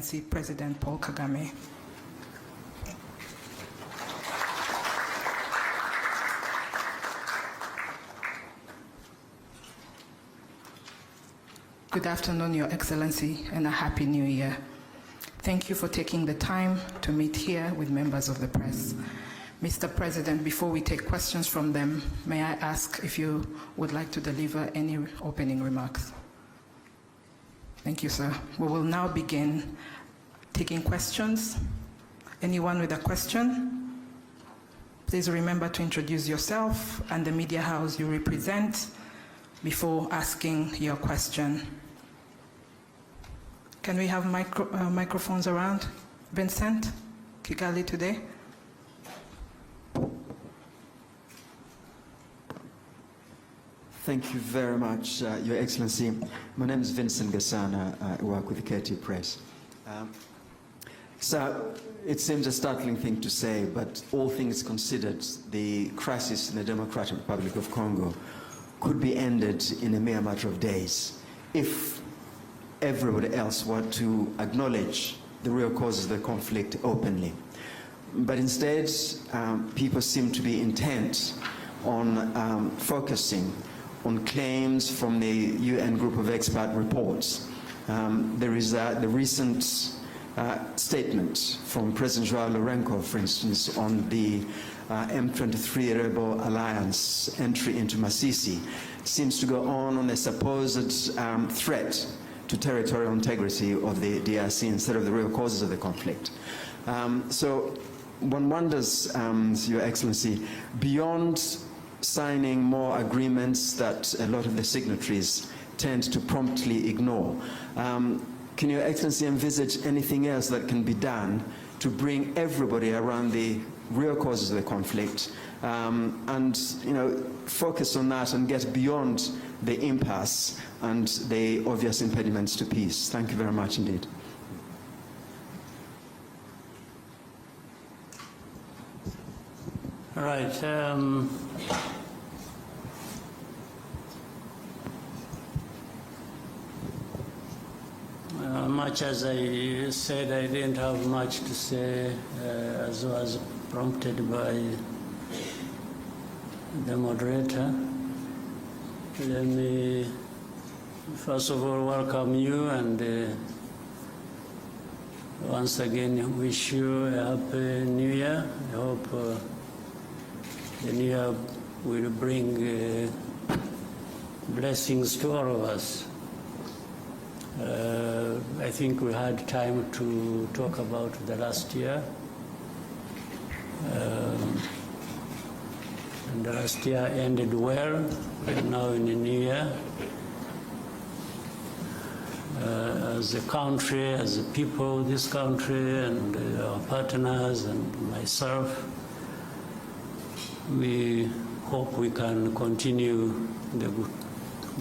President Paul Kagame. Good afternoon, Your Excellency, and a Happy New Year. Thank you for taking the time to meet here with members of the press. Mr. President, before we take questions from them, may I ask if you would like to deliver any opening remarks? Thank you, sir. We will now begin taking questions. Anyone with a question? Please remember to introduce yourself and the media house you represent before asking your question. Can we have microphones around? Vincent, Kigali today. Thank you very much, Your Excellency. My name is Vincent Gasana. I work with the KT Press. So it seems a startling thing to say, but all things considered, the crisis in the Democratic Republic of Congo could be ended in a mere matter of days if everybody else were to acknowledge the real causes of the conflict openly. But instead, people seem to be intent on focusing on claims from the UN group of expert reports. There is the recent statement from President Joao Lourenço, for instance, on the M23 rebel alliance entry into Masisi. Seems to go on a supposed threat to territorial integrity of the DRC instead of the real causes of the conflict. So one wonders, Your Excellency, beyond signing more agreements that a lot of the signatories tend to promptly ignore, can Your Excellency envisage anything else that can be done to bring everybody around the real causes of the conflict and focus on that and get beyond the impasse and the obvious impediments to peace? Thank you very much indeed. All right. Much as I said, I didn't have much to say, as was prompted by the moderator. Let me first of all welcome you and once again wish you a happy new year. I hope the new year will bring blessings to all of us. I think we had time to talk about the last year. And the last year ended well, and now in the new year. As a country, as a people, this country and our partners and myself, we hope we can continue the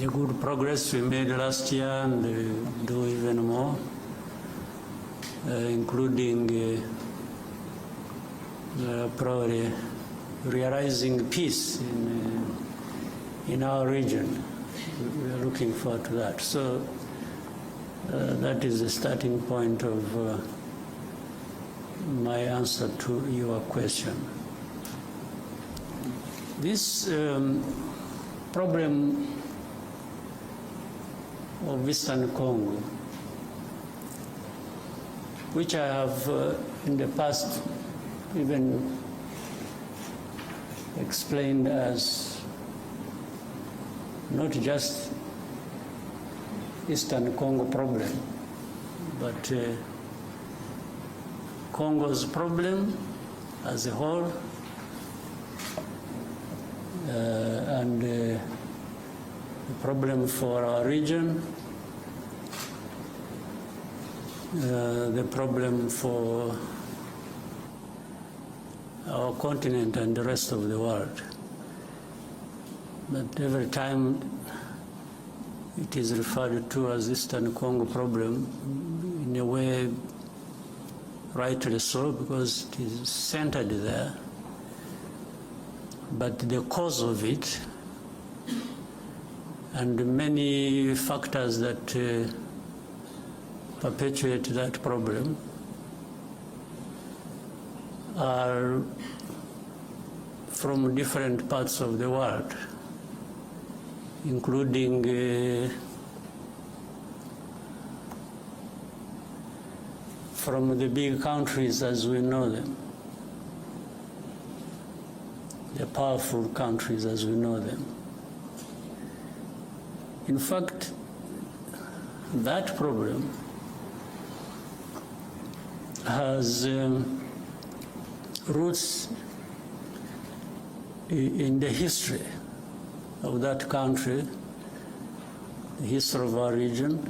good progress we made last year and do even more, including probably realizing peace in our region. We are looking forward to that. So that is the starting point of my answer to your question. This problem of Eastern Congo, which I have in the past even explained as not just Eastern Congo problem, but Congo's problem as a whole, and the problem for our region, the problem for our continent and the rest of the world. But every time it is referred to as Eastern Congo problem, in a way rightly so, because it is centered there. But the cause of it and many factors that perpetuate that problem are from different parts of the world, including from the big countries as we know them, the powerful countries as we know them. In fact, that problem has roots in the history of that country, the history of our region,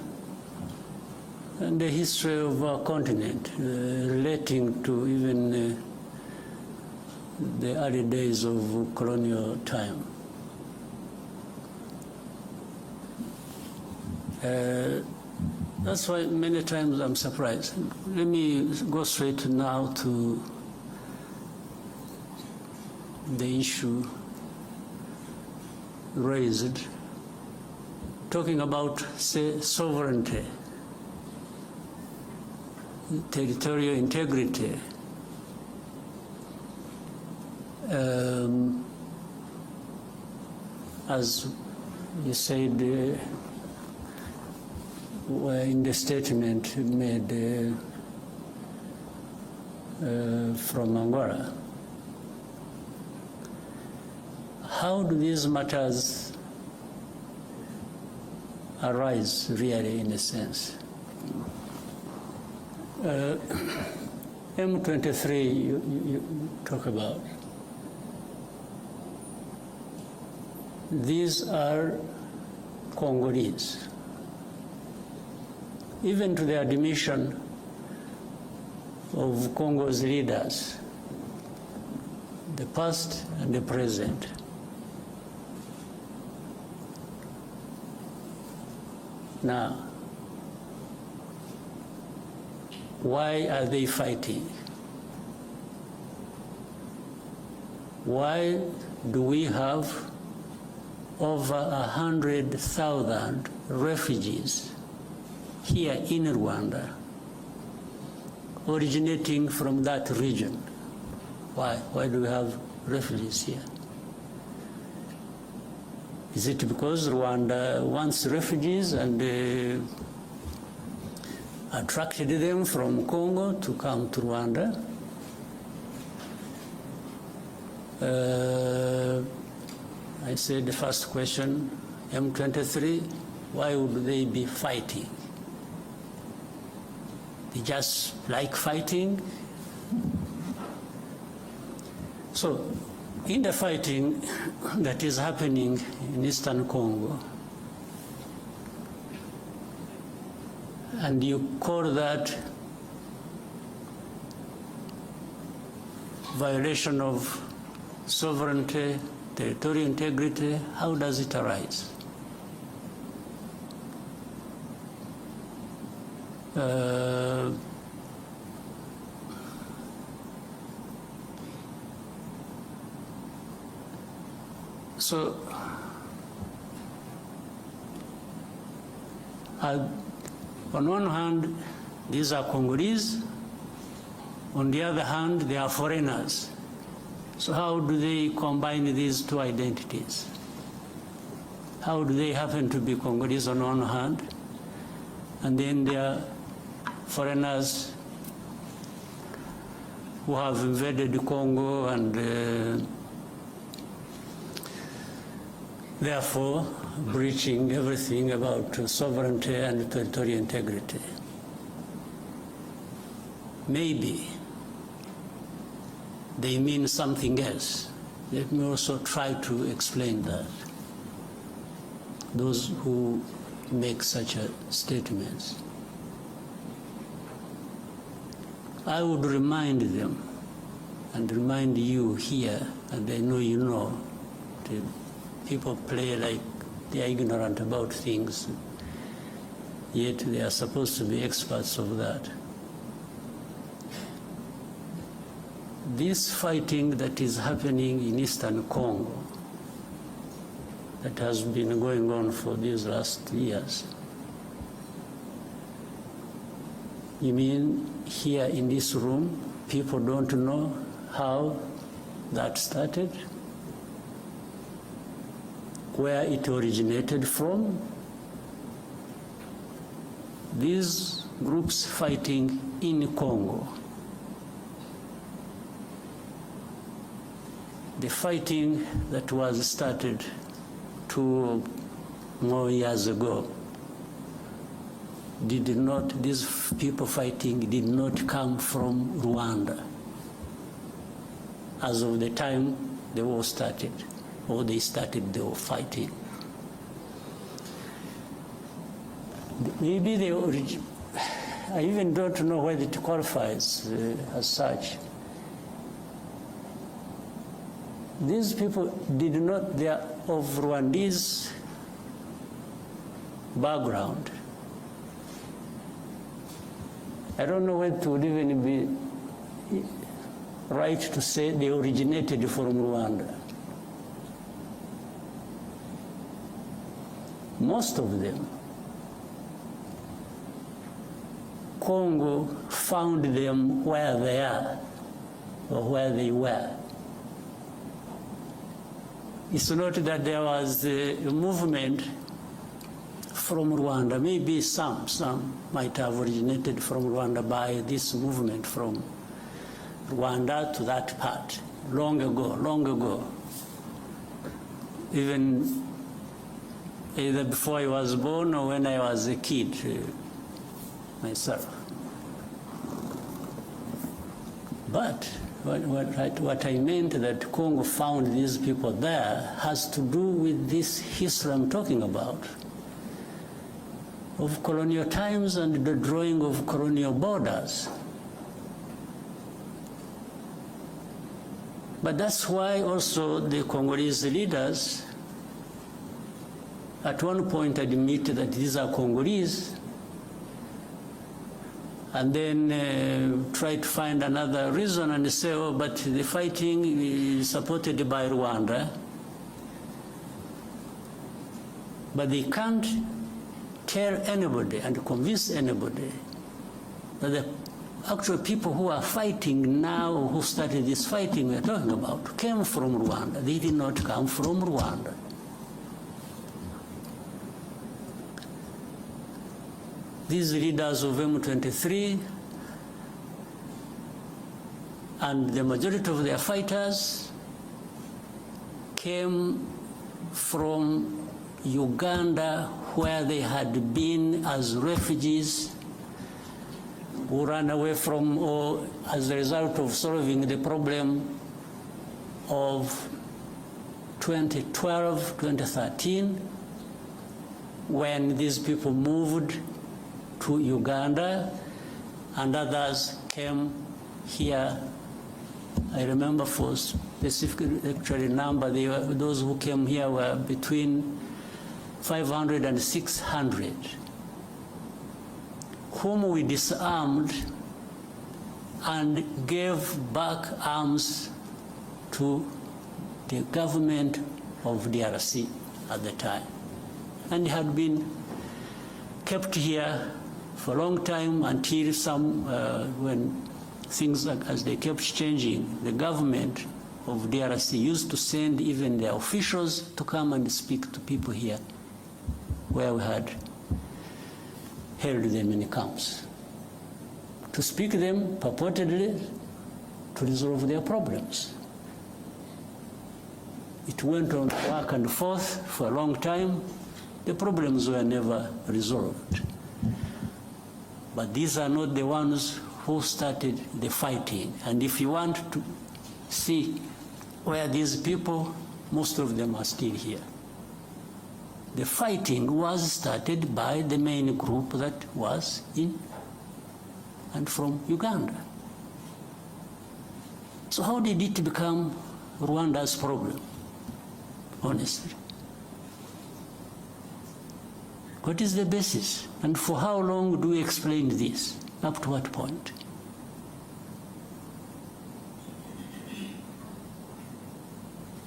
and the history of our continent, relating to even the early days of colonial time. That's why many times I'm surprised. Let me go straight now to the issue raised, talking about, say, sovereignty, territorial integrity. As you said in the statement made from Angola, how do these matters arise really, in a sense? M23 you talk about. These are Congolese. Even to the admission of Congo's leaders, the past and the present. Now, why are they fighting? Why do we have over 100,000 refugees here in Rwanda, originating from that region? Why? Why do we have refugees here? Is it because Rwanda wants refugees and attracted them from Congo to come to Rwanda? I said the first question, M23, why would they be fighting? They just like fighting. So, in the fighting that is happening in Eastern Congo, and you call that violation of sovereignty, territorial integrity, how does it arise? So, on one hand, these are Congolese. On the other hand, they are foreigners. So how do they combine these two identities? How do they happen to be Congolese on one hand, and then they are foreigners who have invaded Congo and therefore breaching everything about sovereignty and territorial integrity? Maybe they mean something else. Let me also try to explain that. Those who make such statements, I would remind them and remind you here, and I know you know, people play like they are ignorant about things, yet they are supposed to be experts of that. This fighting that is happening in Eastern Congo, that has been going on for these last years, You mean here in this room, people don't know how that started? Where it originated from? These groups fighting in Congo, the fighting that was started 2 more years ago, these people fighting did not come from Rwanda as of the time the war started, or they started the fighting. Maybe I even don't know whether it qualifies as such. These people they are of Rwandese background. I don't know whether it would even be right to say they originated from Rwanda. Most of them, Congo found them where they are or where they were. It's not that there was a movement from Rwanda. Maybe some might have originated from Rwanda by this movement from Rwanda to that part, long ago. Even either before I was born or when I was a kid myself. But what I meant that Congo found these people there has to do with this history I'm talking about, of colonial times and the drawing of colonial borders. But that's why also the Congolese leaders at one point admitted that these are Congolese, and then try to find another reason and say, oh, but the fighting is supported by Rwanda. But they can't tell anybody and convince anybody that the actual people who are fighting now, who started this fighting we're talking about, came from Rwanda. They did not come from Rwanda. These leaders of M23 and the majority of their fighters came from Uganda, where they had been as refugees who ran away from, or as a result of solving the problem of 2012, 2013, when these people moved to Uganda, and others came here. I remember for specific actually number, those who came here were between 500 and 600, whom we disarmed and gave back arms to the government of DRC at the time, and had been kept here for a long time until some, when things as they kept changing, the government of DRC used to send even their officials to come and speak to people here where we had held them in camps, to speak to them purportedly to resolve their problems. It went on back and forth for a long time. The problems were never resolved. But these are not the ones who started the fighting. And if you want to see where these people, most of them are still here. The fighting was started by the main group that was in and from Uganda. So how did it become Rwanda's problem, honestly? What is the basis? And for how long do we explain this? Up to what point?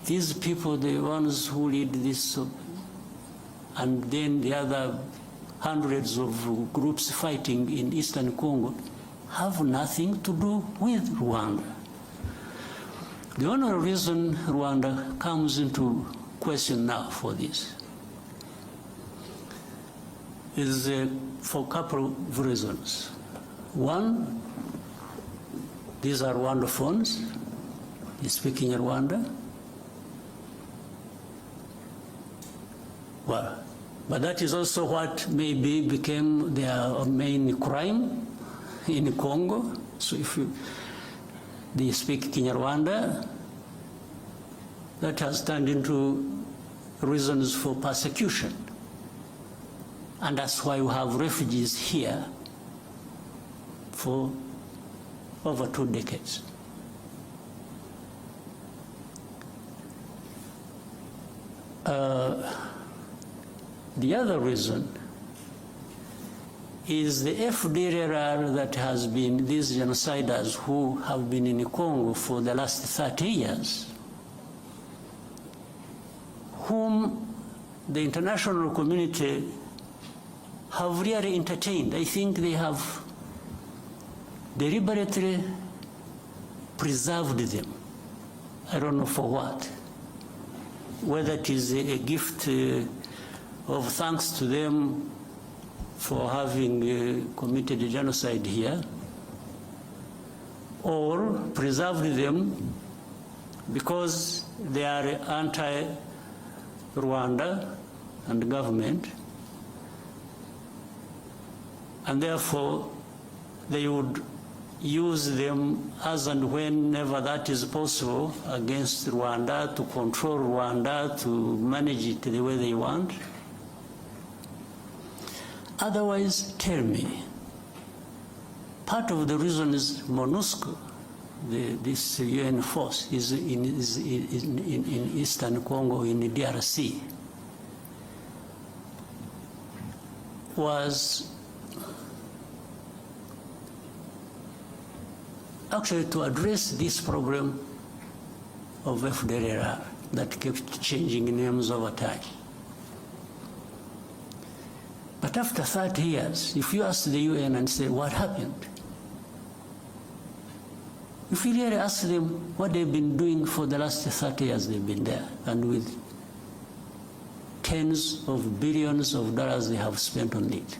These people, the ones who lead this, and then the other hundreds of groups fighting in Eastern Congo have nothing to do with Rwanda. The only reason Rwanda comes into question now for this is for a couple of reasons. One, these are Rwandophones, they speak in Rwanda. Well, but that is also what maybe became their main crime in Congo. So if they speak Kinyarwanda, that has turned into reasons for persecution. And that's why we have refugees here for over 2 decades. The other reason is the FDLR that has been, these genociders who have been in Congo for the last 30 years, whom the international community have really entertained. I think they have deliberately preserved them. I don't know for what. Whether it is a gift of thanks to them for having committed genocide here, or preserved them because they are anti-Rwanda and government, and therefore they would use them as and whenever that is possible against Rwanda, to control Rwanda, to manage it the way they want. Otherwise, tell me, part of the reason is MONUSCO, this UN force, is in Eastern Congo, in the DRC, was actually to address this problem of FDLR that kept changing names over time. But after 30 years, if you ask the UN and say, what happened? If you really ask them what they've been doing for the last 30 years they've been there, and with tens of billions of dollars they have spent on it,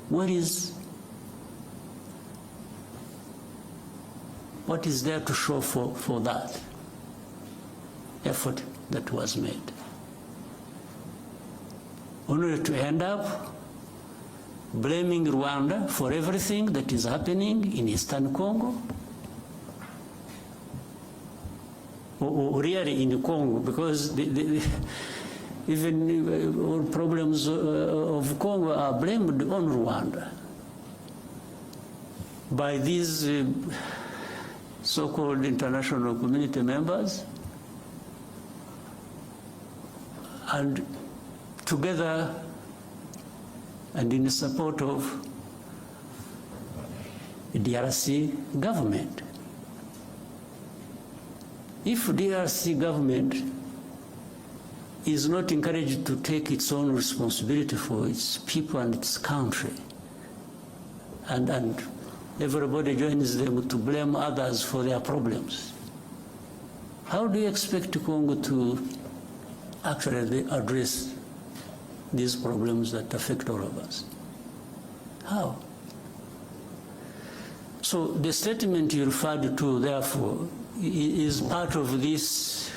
what is there to show for that effort that was made? Only to end up blaming Rwanda for everything that is happening in Eastern Congo, or really in Congo, because even all problems of Congo are blamed on Rwanda by these so-called international community members, and together and in support of the DRC government. If DRC government is not encouraged to take its own responsibility for its people and its country, and everybody joins them to blame others for their problems, how do you expect Congo to actually address these problems that affect all of us? How? So the statement you referred to, therefore, is part of this,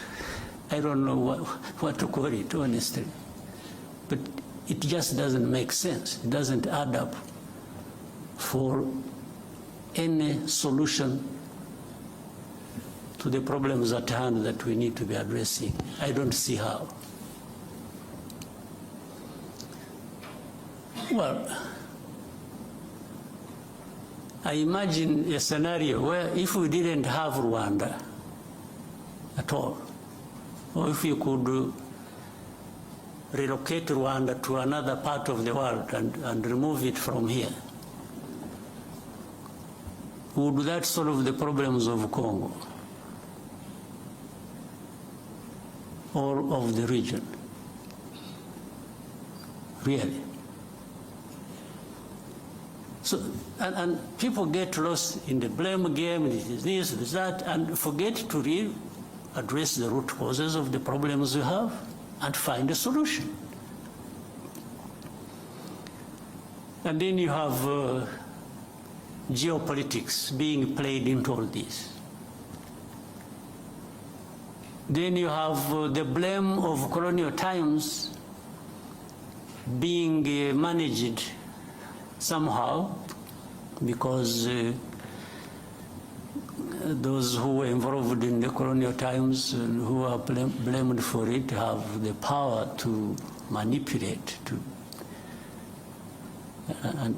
I don't know what to call it, honestly, but it just doesn't make sense. It doesn't add up for any solution to the problems at hand that we need to be addressing. I don't see how. Well, I imagine a scenario where if we didn't have Rwanda at all, or if you could relocate Rwanda to another part of the world and remove it from here, would that solve the problems of Congo or of the region? really. So, and people get lost in the blame game, it is this, it is that, and forget to really address the root causes of the problems we have and find a solution. And then you have geopolitics being played into all this. Then you have the blame of colonial times being managed somehow because those who were involved in the colonial times and who are blamed for it have the power to manipulate, and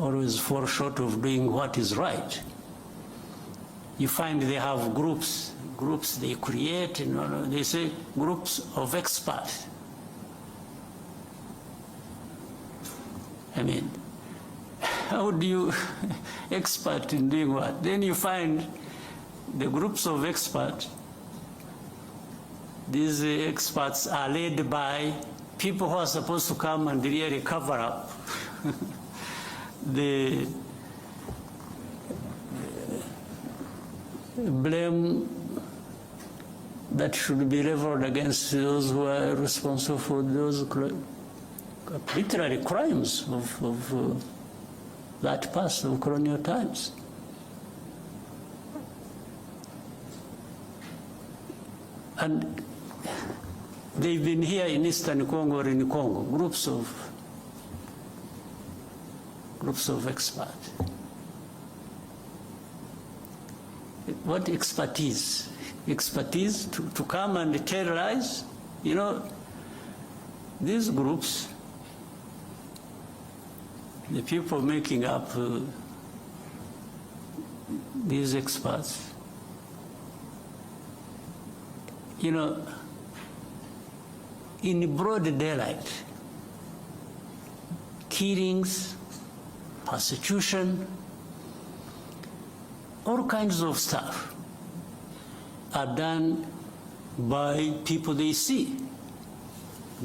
always fall short of doing what is right. You find they have groups they create, and they say groups of experts. I mean, how do you expert in doing what? Then you find the groups of experts. These experts are led by people who are supposed to come and really cover up the blame that should be leveled against those who are responsible for those literary crimes of that past of colonial times. And they've been here in Eastern Congo or in Congo, groups of experts. What expertise? Expertise to come and terrorize? You know, these groups, the people making up these experts, you know, in broad daylight, killings, persecution, all kinds of stuff are done by people they see,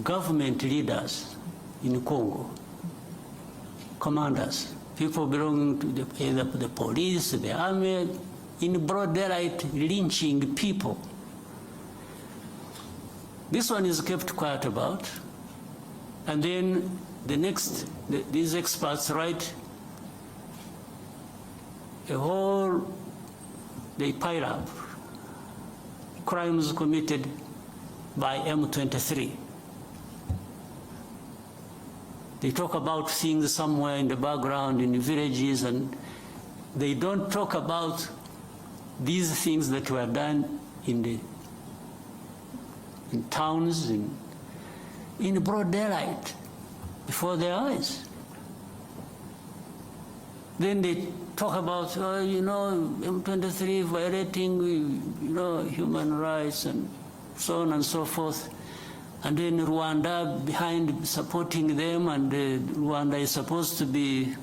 government leaders in Congo, commanders, people belonging to either the police, the army, in broad daylight lynching people. This one is kept quiet about, and then the next, these experts write a whole, they pile up crimes committed by M23. They talk about things somewhere in the background in the villages, and they don't talk about these things that were done in towns, in broad daylight, before their eyes. Then they talk about, you know, M23 violating, you know, human rights and so on and so forth. And then Rwanda behind supporting them, and Rwanda is supposed to be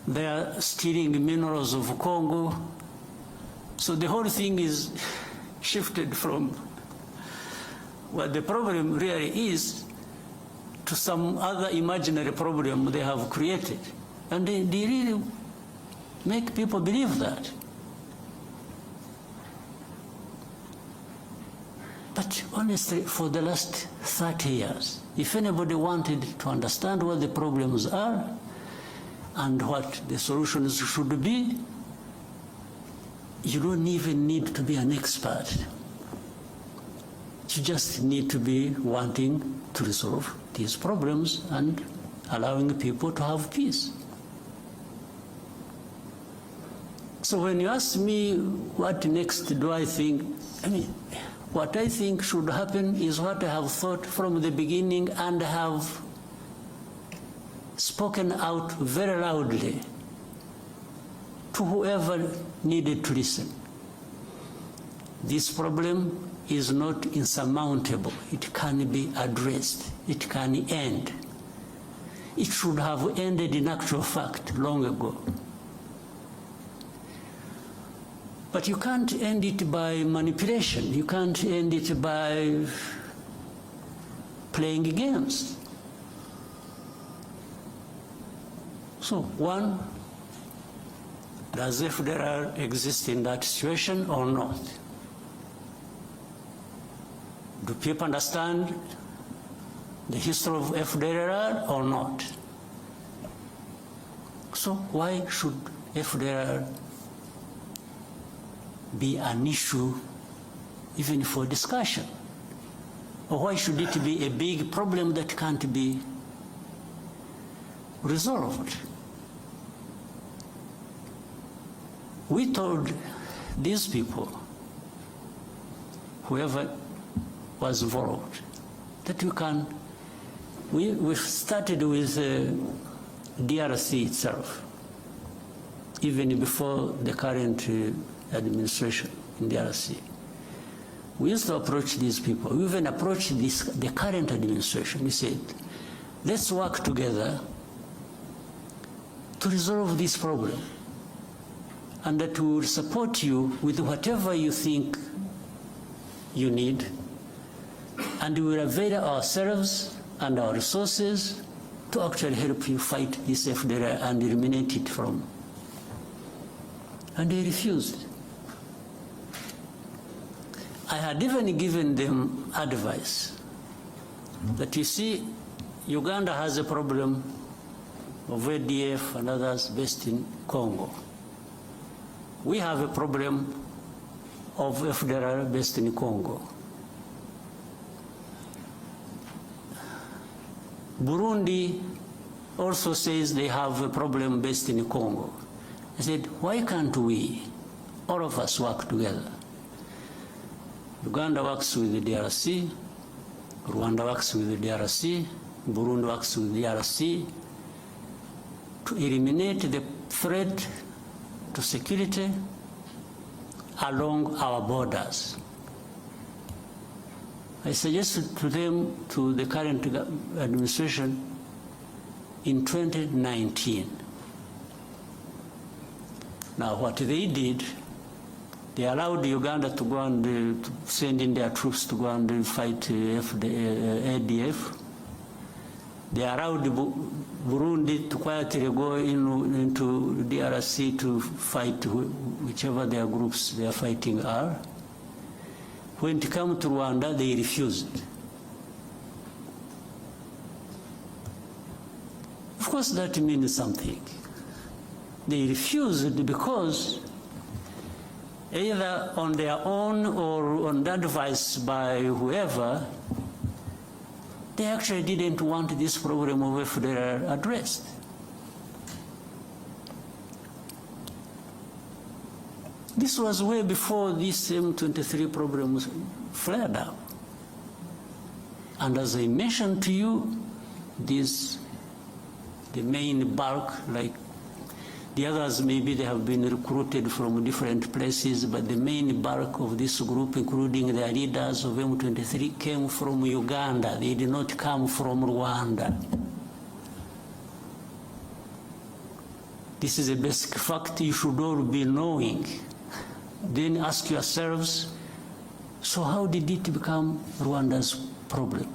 there stealing minerals of Congo. So the whole thing is shifted from what the problem really is to some other imaginary problem they have created. And they really make people believe that. But honestly, for the last 30 years, if anybody wanted to understand what the problems are and what the solutions should be, you don't even need to be an expert. You just need to be wanting to resolve these problems and allowing people to have peace. So when you ask me what next do I think, I mean, what I think should happen is what I have thought from the beginning and have spoken out very loudly to whoever needed to listen. This problem is not insurmountable. It can be addressed. It can end. It should have ended in actual fact long ago. But you can't end it by manipulation. You can't end it by playing games. So one, does FDLR exist in that situation or not? Do people understand the history of FDLR or not? So why should FDLR be an issue even for discussion? Or why should it be a big problem that can't be resolved? We told these people, whoever was involved, that we started with DRC itself, even before the current administration in DRC. We used to approach these people. We even approached the current administration. We said, let's work together to resolve this problem, and that we will support you with whatever you think you need, and we will avail ourselves and our resources to actually help you fight this FDLR and eliminate it from. And they refused. I had even given them advice that, you see, Uganda has a problem of ADF and others based in Congo. We have a problem of FDLR based in Congo. Burundi also says they have a problem based in Congo. I said, why can't we, all of us, work together? Uganda works with the DRC, Rwanda works with the DRC, Burundi works with the DRC to eliminate the threat to security along our borders. I suggested to them, to the current administration, in 2019. Now, what they did, they allowed Uganda to go and to send in their troops to go and fight ADF. They allowed Burundi to quietly go into DRC to fight whichever their groups they are fighting are. When it came to Rwanda, they refused. Of course, that means something. They refused because either on their own or on advice by whoever, they actually didn't want this problem of FDLR addressed. This was way before this M23 problem flared up. And as I mentioned to you, the main bulk, like the others, maybe they have been recruited from different places, but the main bulk of this group, including the leaders of M23, came from Uganda. They did not come from Rwanda. This is a basic fact you should all be knowing. Then ask yourselves, so how did it become Rwanda's problem?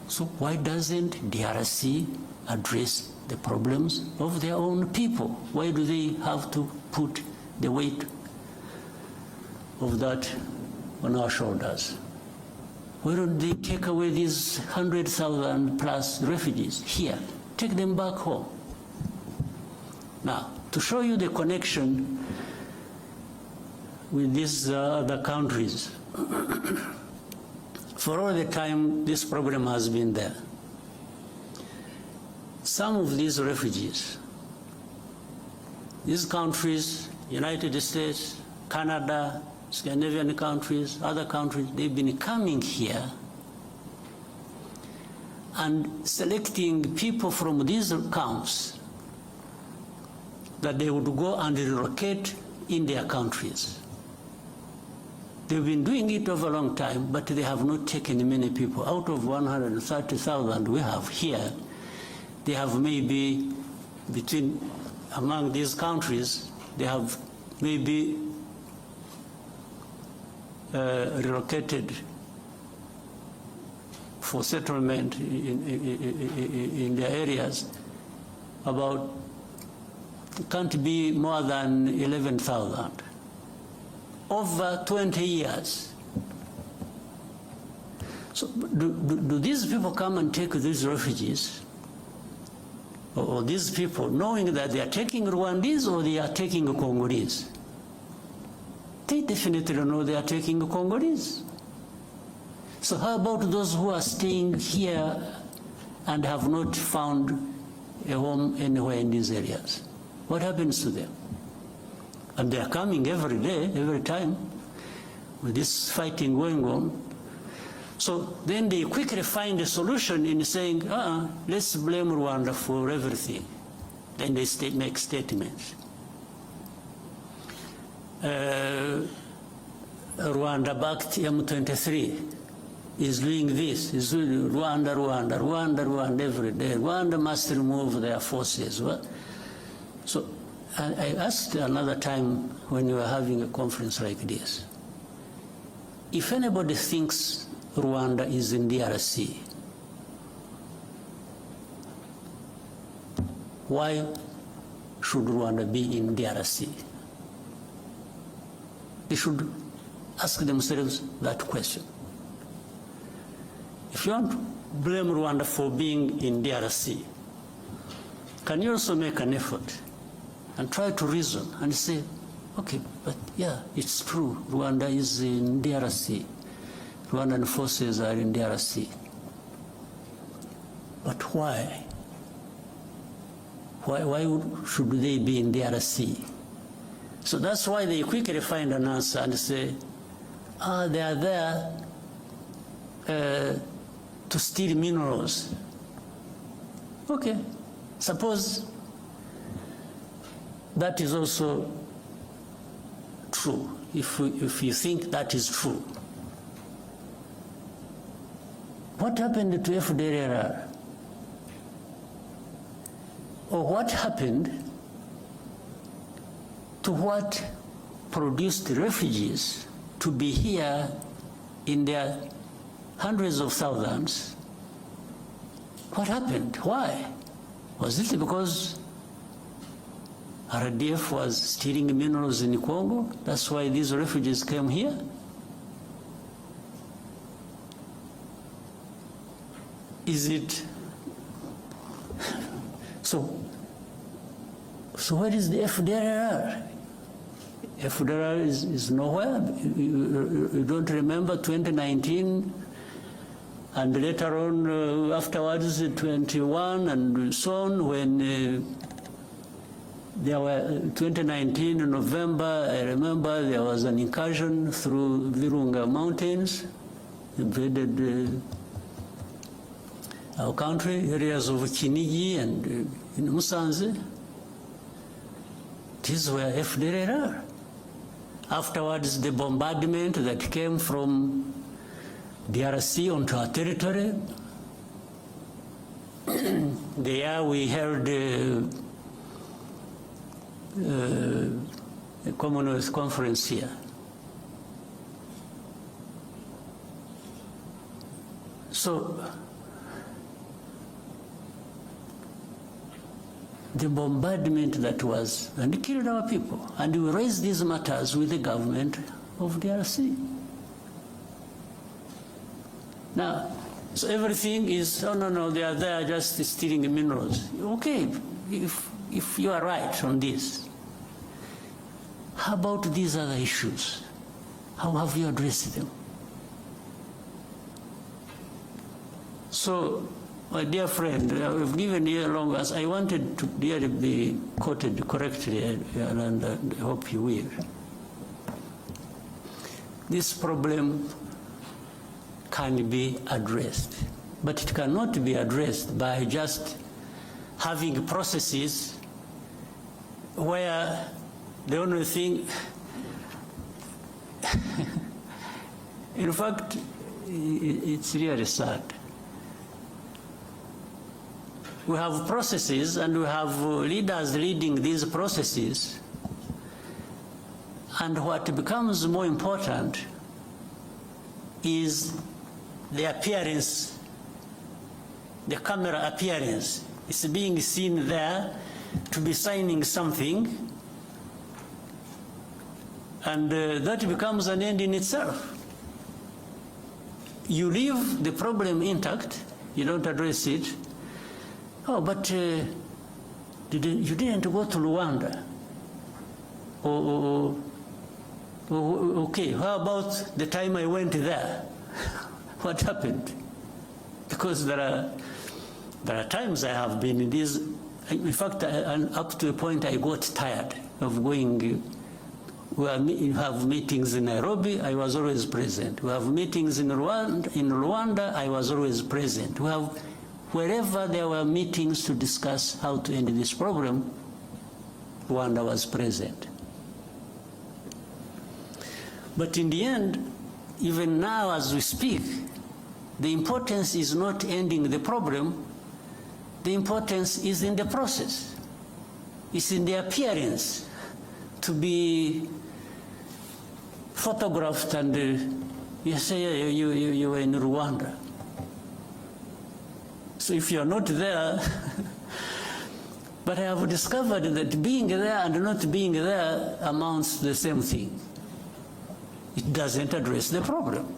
So why doesn't DRC address the problems of their own people? Why do they have to put the weight of that on our shoulders? Why don't they take away these 100,000 plus refugees here, take them back home? Now, to show you the connection with these other countries, for all the time this problem has been there, some of these refugees, these countries, United States, Canada, Scandinavian countries, other countries, they've been coming here and selecting people from these camps that they would go and relocate in their countries. They've been doing it over a long time, but they have not taken many people. Out of 130,000 we have here, they have maybe among these countries, they have maybe relocated for settlement in their areas, about, can't be more than 11,000. Over 20 years. So do these people come and take these refugees? Or these people, knowing that they are taking Rwandese or they are taking Congolese? They definitely know they are taking Congolese. So how about those who are staying here and have not found a home anywhere in these areas? What happens to them? And they are coming every day, every time, with this fighting going on. So then they quickly find a solution in saying, let's blame Rwanda for everything. Then they make statements. Rwanda-backed M23 is doing this, is doing Rwanda, Rwanda, Rwanda, Rwanda every day. Rwanda must remove their forces. So I asked another time when we were having a conference like this, if anybody thinks Rwanda is in DRC, why should Rwanda be in DRC? They should ask themselves that question. If you want to blame Rwanda for being in DRC, can you also make an effort and try to reason and say, okay, but yeah, it's true, Rwanda is in DRC. Rwandan forces are in DRC. But why? Why should they be in DRC? So that's why they quickly find an answer and say, they are there to steal minerals. Okay, suppose that is also true, if you think that is true. What happened to FDLR? Or what happened to what produced refugees to be here in their hundreds of thousands? What happened? Why? Was it because RDF was stealing minerals in Congo? That's why these refugees came here? Is it? So where is the FDLR? FDLR is nowhere. You don't remember 2019 and later on afterwards 21 and so on, when there were 2019 in November, I remember there was an incursion through Virunga Mountains, invaded our country, areas of Kinigi and in Musanze. These were FDLR. Afterwards, the bombardment that came from DRC onto our territory. There we held a Commonwealth conference here. So the bombardment that was, and it killed our people. And we raised these matters with the government of DRC. Now, so everything is, oh no, they are there just stealing minerals. Okay, if you are right on this, how about these other issues? How have you addressed them? So, my dear friend, I've given you a long answer. I wanted to really be quoted correctly, and I hope you will. This problem can be addressed, but it cannot be addressed by just having processes where the only thing, in fact, it's really sad. We have processes and we have leaders leading these processes, and what becomes more important is the appearance the camera appearance. It's being seen there to be signing something, and that becomes an end in itself. You leave the problem intact, you don't address it. Oh, but you didn't go to Rwanda. Okay, how about the time I went there? What happened? Because there are times I have been in these. In fact, up to a point I got tired of going. We have meetings in Nairobi, I was always present. We have meetings in Rwanda, I was always present. We have, wherever there were meetings to discuss how to end this problem, Rwanda was present. But in the end, even now as we speak, the importance is not ending the problem, the importance is in the process. It's in the appearance to be photographed and you say you were in Rwanda. So if you're not there, but I have discovered that being there and not being there amounts to the same thing. It doesn't address the problem.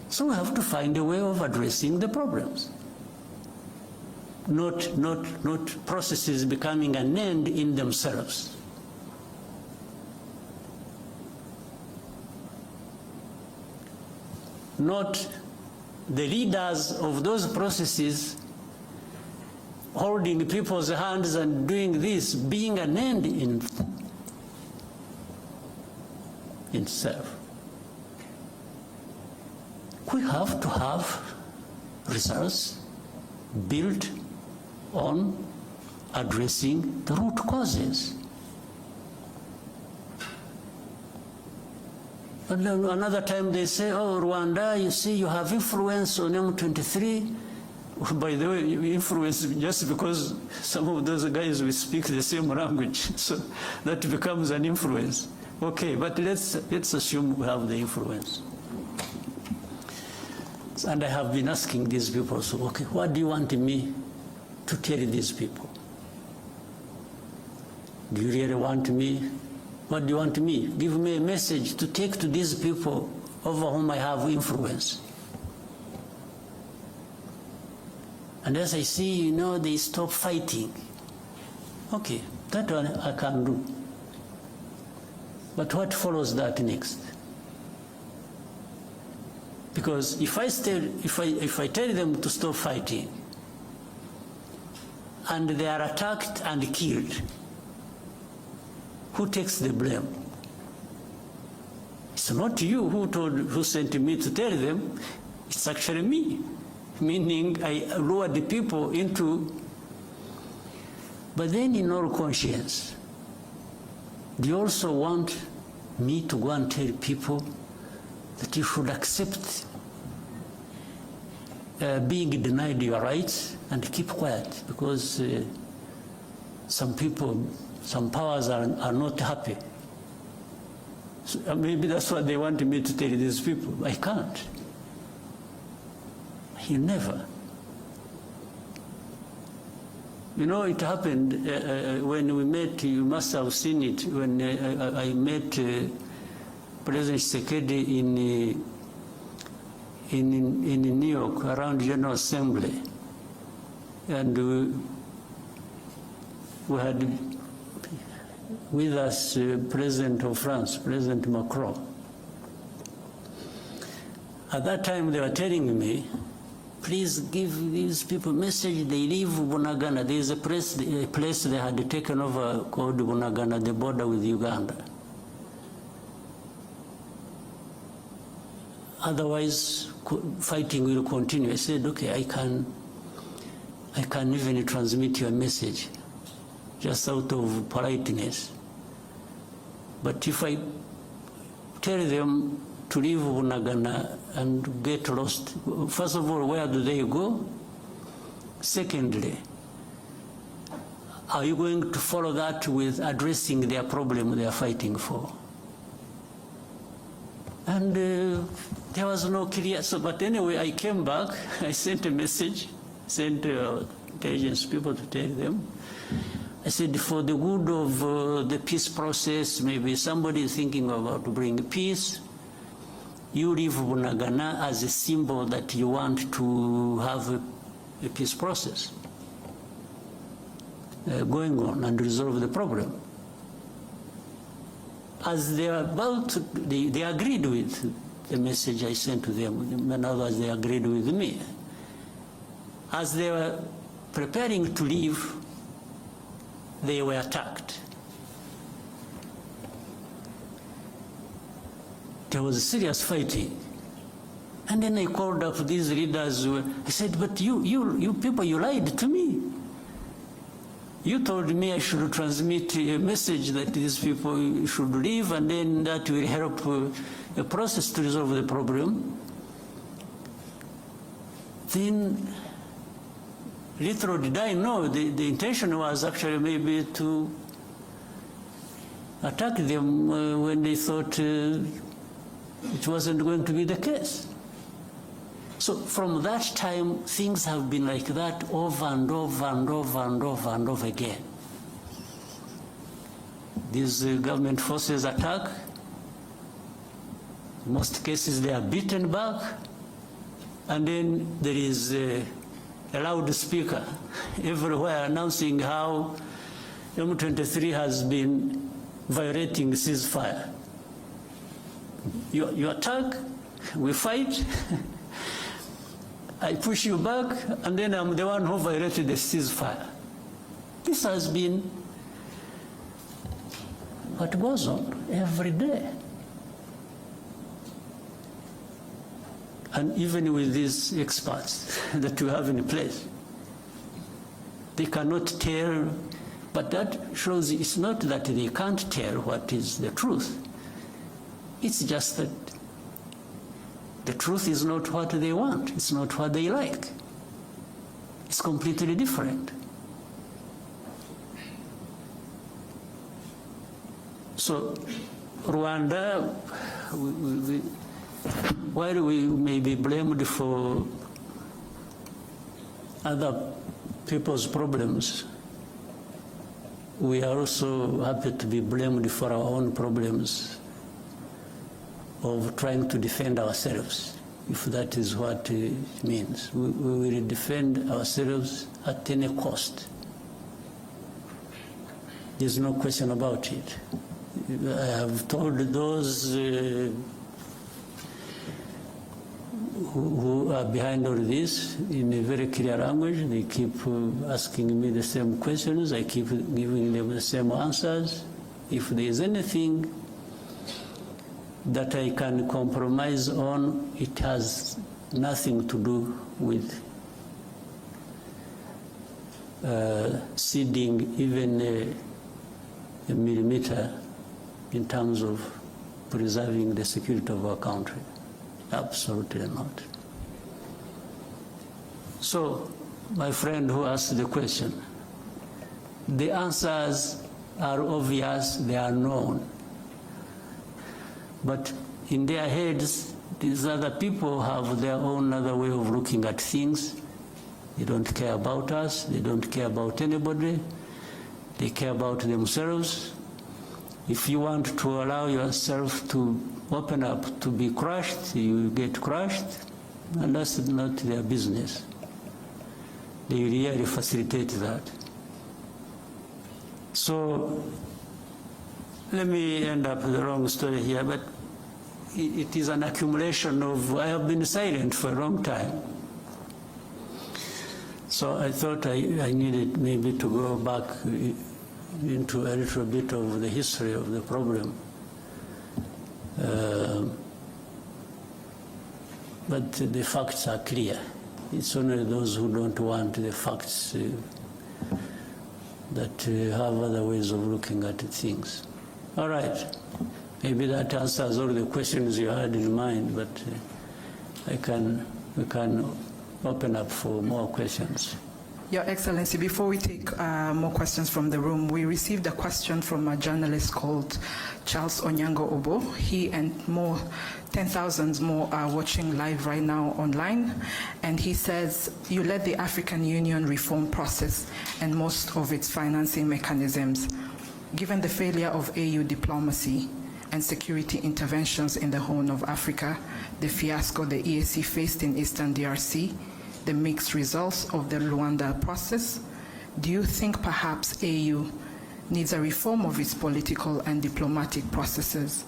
So we have to find a way of addressing the problems. Not processes becoming an end in themselves. Not the leaders of those processes holding people's hands and doing this being an end in itself. We have to have results built on addressing the root causes. And then another time they say, oh, Rwanda, you see, you have influence on M23. By the way, influence just because some of those guys will speak the same language, so that becomes an influence. Okay, but let's assume we have the influence. And I have been asking these people, so, okay, what do you want me to tell these people? Do you really want me? What do you want me? Give me a message to take to these people over whom I have influence. And as I see, they stop fighting. Okay, that one I can do. But what follows that next? Because if I tell them to stop fighting, and they are attacked and killed, who takes the blame? It's not you who sent me to tell them, it's actually me. Meaning I lured the people into, but then in all conscience, do you also want me to go and tell people that you should accept being denied your rights and keep quiet because some people, some powers are not happy? So maybe that's what they want me to tell these people. I can't. You never. It happened when we met, you must have seen it, when I met President Tshisekedi in New York around General Assembly. And we had with us President of France, President Macron. At that time they were telling me, please give these people a message, they leave Bunagana. There is a place they had taken over called Bunagana, the border with Uganda. Otherwise, fighting will continue. I said, okay, I can even transmit your message, just out of politeness. But if I tell them to leave Bunagana and get lost, first of all, where do they go? Secondly, are you going to follow that with addressing their problem they are fighting for? And there was no clear, so, but anyway, I came back, I sent a message, sent intelligence people to tell them. I said, for the good of the peace process, maybe somebody is thinking about to bring peace, you leave Bunagana as a symbol that you want to have a peace process going on and resolve the problem. As they are about to, they agreed with the message I sent to them. In other words, they agreed with me. As they were preparing to leave, they were attacked. There was serious fighting. And then I called up these leaders. I said, but you people, you lied to me. You told me I should transmit a message that these people should leave, and then that will help the process to resolve the problem. Then, little did I know, the intention was actually maybe to attack them when they thought it wasn't going to be the case. So from that time, things have been like that over and over and over and over and over again. These government forces attack. In most cases, they are beaten back. And then there is a loudspeaker everywhere announcing how M23 has been violating ceasefire. You attack, we fight. I push you back, and then I'm the one who violated the ceasefire. This has been what goes on every day. And even with these experts that we have in place, they cannot tell, but that shows it's not that they can't tell what is the truth. It's just that the truth is not what they want. It's not what they like. It's completely different. So Rwanda, while we may be blamed for other people's problems, we are also happy to be blamed for our own problems of trying to defend ourselves, if that is what it means. We will defend ourselves at any cost. There's no question about it. I have told those who are behind all this in a very clear language. They keep asking me the same questions. I keep giving them the same answers. If there is anything that I can compromise on, it has nothing to do with ceding even a millimeter in terms of preserving the security of our country. Absolutely not. So, my friend who asked the question, the answers are obvious, they are known. But in their heads, these other people have their own other way of looking at things. They don't care about us, they don't care about anybody, they care about themselves. If you want to allow yourself to open up, to be crushed, you get crushed, and that's not their business. They really facilitate that. So, let me end up the wrong story here, but it is an accumulation of, I have been silent for a long time. So I thought I needed maybe to go back into a little bit of the history of the problem. But the facts are clear. It's only those who don't want the facts that have other ways of looking at things. All right. Maybe that answers all the questions you had in mind, but we can open up for more questions. Your Excellency, before we take more questions from the room, we received a question from a journalist called Charles Onyango Obo. He and 10,000 more are watching live right now online. And he says, you led the African Union reform process and most of its financing mechanisms. Given the failure of AU diplomacy and security interventions in the Horn of Africa, the fiasco the EAC faced in Eastern DRC, the mixed results of the Rwanda process, do you think perhaps AU needs a reform of its political and diplomatic processes?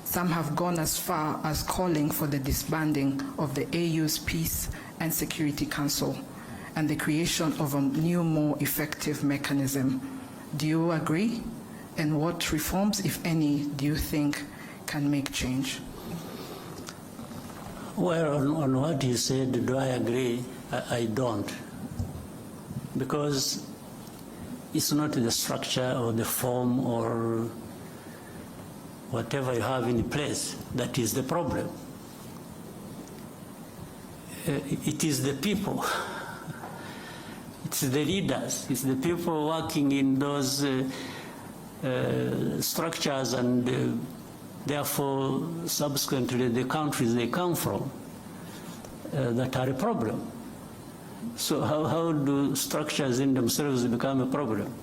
Some have gone as far as calling for the disbanding of the AU's Peace and Security Council and the creation of a new, more effective mechanism. Do you agree? And what reforms, if any, do you think can make change? Well, on what you said, do I agree? I don't. Because it's not the structure or the form or whatever you have in place that is the problem. It is the people. It's the leaders. It's the people working in those structures and therefore subsequently the countries they come from that are a problem. So how do structures in themselves become a problem?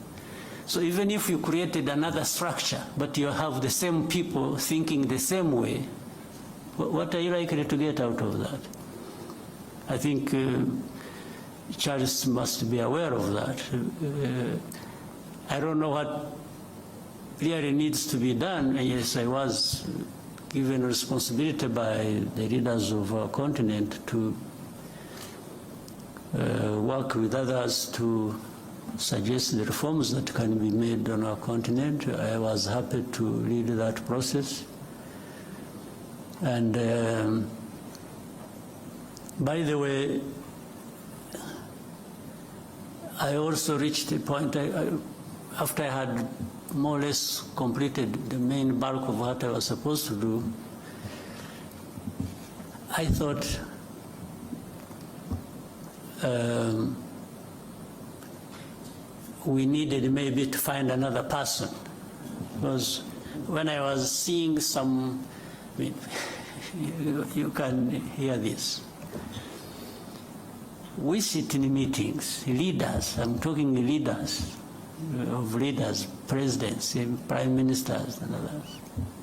So even if you created another structure, but you have the same people thinking the same way, what are you likely to get out of that? I think Charles must be aware of that. I don't know what really needs to be done. Yes, I was given responsibility by the leaders of our continent to work with others to suggest the reforms that can be made on our continent. I was happy to lead that process. And by the way, I also reached a point, after I had more or less completed the main bulk of what I was supposed to do, I thought we needed maybe to find another person. Because when I was seeing some, I mean, you can hear this. We sit in meetings, leaders, I'm talking leaders, of leaders, presidents, prime ministers and others.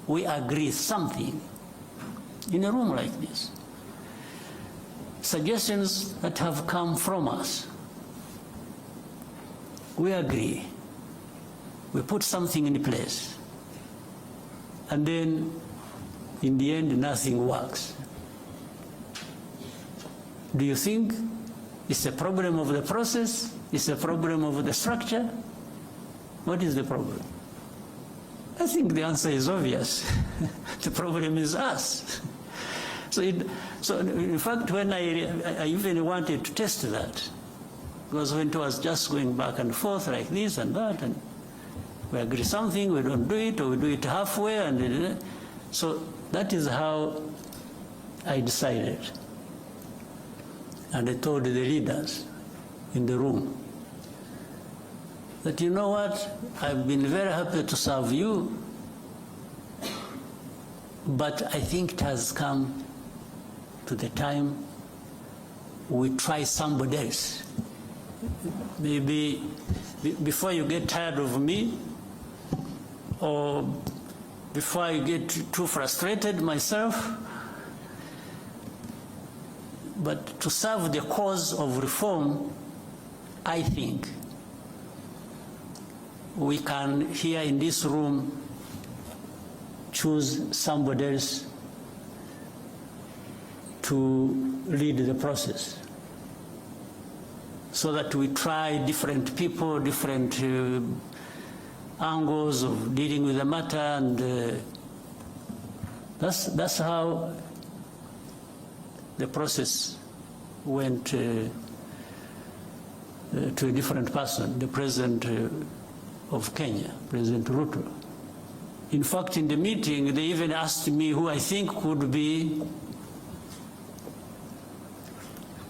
We agree something in a room like this. Suggestions that have come from us. We agree. We put something in place. And then, in the end, nothing works. Do you think it's a problem of the process? It's a problem of the structure? What is the problem? I think the answer is obvious. The problem is us. So in fact, when I even wanted to test that, because when it was just going back and forth like this and that, and we agree something, we don't do it, or we do it halfway, and so that is how I decided. And I told the leaders in the room that, you know what, I've been very happy to serve you, but I think it has come to the time we try somebody else. Maybe before you get tired of me, or before I get too frustrated myself, but to serve the cause of reform, I think we can, here in this room, choose somebody else to lead the process, so that we try different people, different angles of dealing with the matter, and that's how the process went to a different person, the President of Kenya, President Ruto. In fact, in the meeting, they even asked me who I think could be.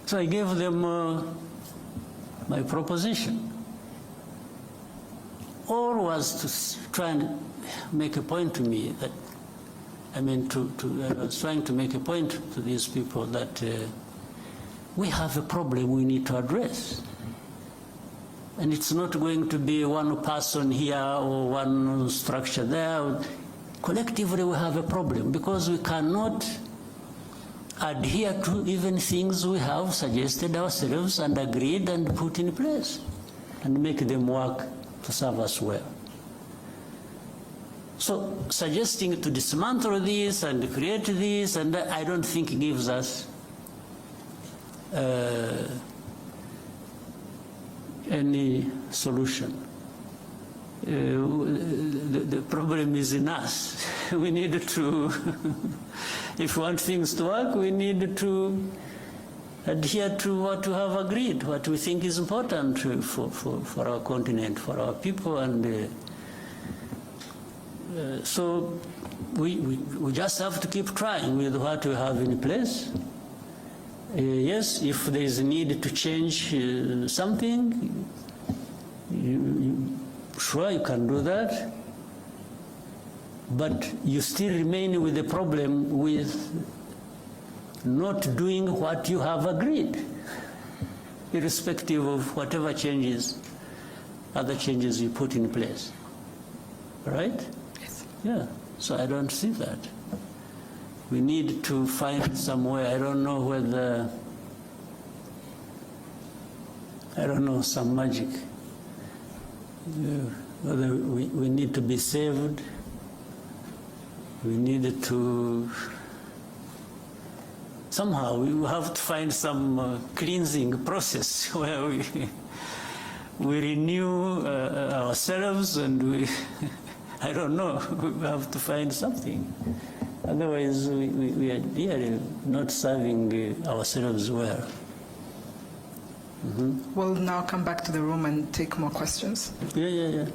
So I gave them my proposition. Or was to try and make a point to me that, I was trying to make a point to these people that we have a problem we need to address. And it's not going to be one person here or one structure there. Collectively we have a problem because we cannot adhere to even things we have suggested ourselves and agreed and put in place and make them work to serve us well. So suggesting to dismantle this and create this, and I don't think gives us any solution. The problem is in us. We need to, if we want things to work, we need to adhere to what we have agreed, what we think is important for our continent, for our people, and so we just have to keep trying with what we have in place. Yes, if there is a need to change something, sure, you can do that, but you still remain with the problem with not doing what you have agreed, irrespective of whatever changes, other changes you put in place. Right? Yes. Yeah, so I don't see that. We need to find some way. I don't know whether, some magic. Whether we need to be saved, we need to, somehow we have to find some cleansing process where we renew ourselves and we, I don't know, we have to find something. Otherwise, we are really not serving ourselves well. Mm-hmm. We'll now come back to the room and take more questions. Yeah.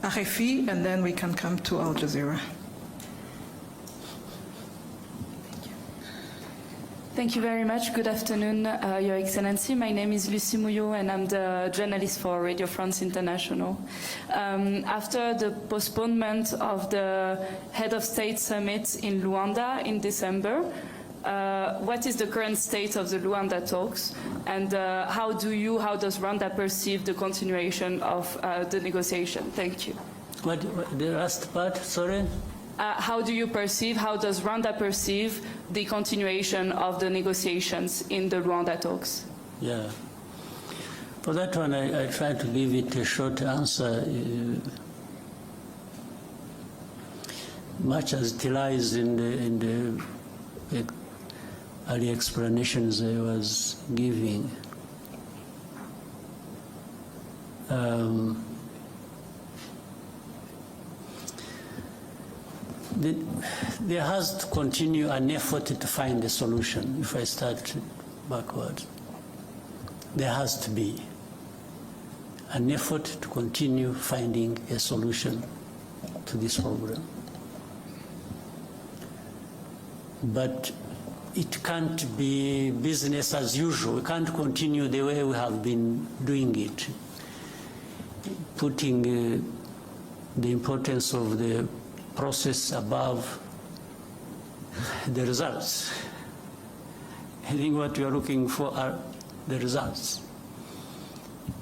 Arefi, and then we can come to Al Jazeera. Thank you very much. Good afternoon, Your Excellency. My name is Lucie Mouillot, and I'm the journalist for Radio France International. After the postponement of the Head of State Summit in Rwanda in December, what is the current state of the Rwanda talks, and how does Rwanda perceive the continuation of the negotiation? Thank you. What the last part, sorry? How does Rwanda perceive the continuation of the negotiations in the Rwanda talks? Yeah. For that one, I try to give it a short answer. Much as it lies in the early explanations I was giving. There has to continue an effort to find a solution. If I start backwards, there has to be an effort to continue finding a solution to this problem. But it can't be business as usual. We can't continue the way we have been doing it, putting the importance of the process above the results. I think what we are looking for are the results,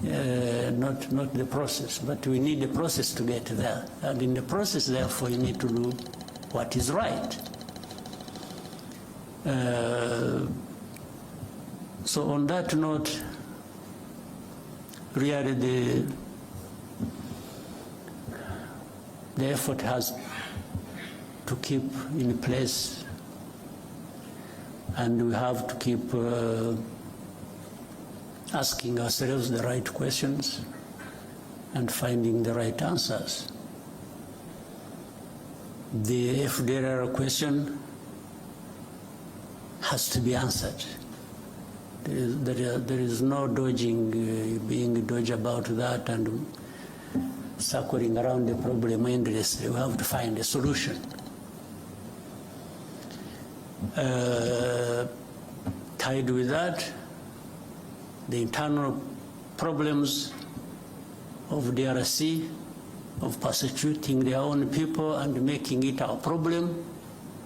not the process. But we need the process to get there. And in the process, therefore, you need to do what is right. So on that note, really the effort has to keep in place, and we have to keep asking ourselves the right questions and finding the right answers. The FDLR question has to be answered. There is no dodging, being dodge about that and circling around the problem endlessly. We have to find a solution. Tied with that, the internal problems of DRC, of persecuting their own people and making it our problem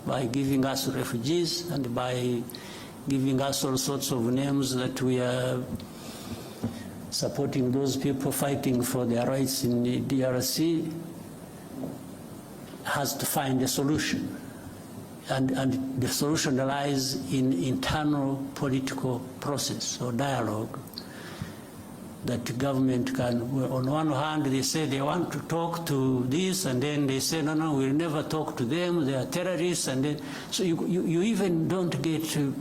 by giving us refugees and by giving us all sorts of names that we are supporting those people fighting for their rights in the DRC, has to find a solution. And the solution lies in internal political process or dialogue that the government can, on one hand, they say they want to talk to this, and then they say, no, no, we'll never talk to them, they are terrorists, and then, so you even don't get to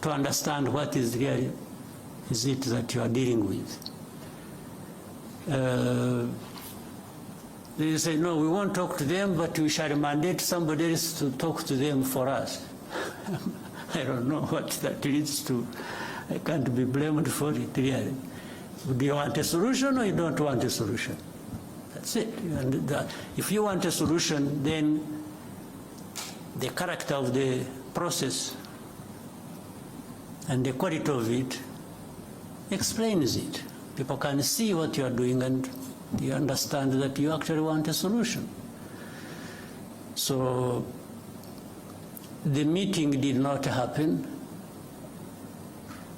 understand what is really is it that you are dealing with. They say, no, we won't talk to them, but we shall mandate somebody else to talk to them for us. I don't know what that leads to. I can't be blamed for it, really. Do you want a solution or you don't want a solution? That's it. And if you want a solution, then the character of the process and the quality of it explains it. People can see what you are doing and you understand that you actually want a solution. So the meeting did not happen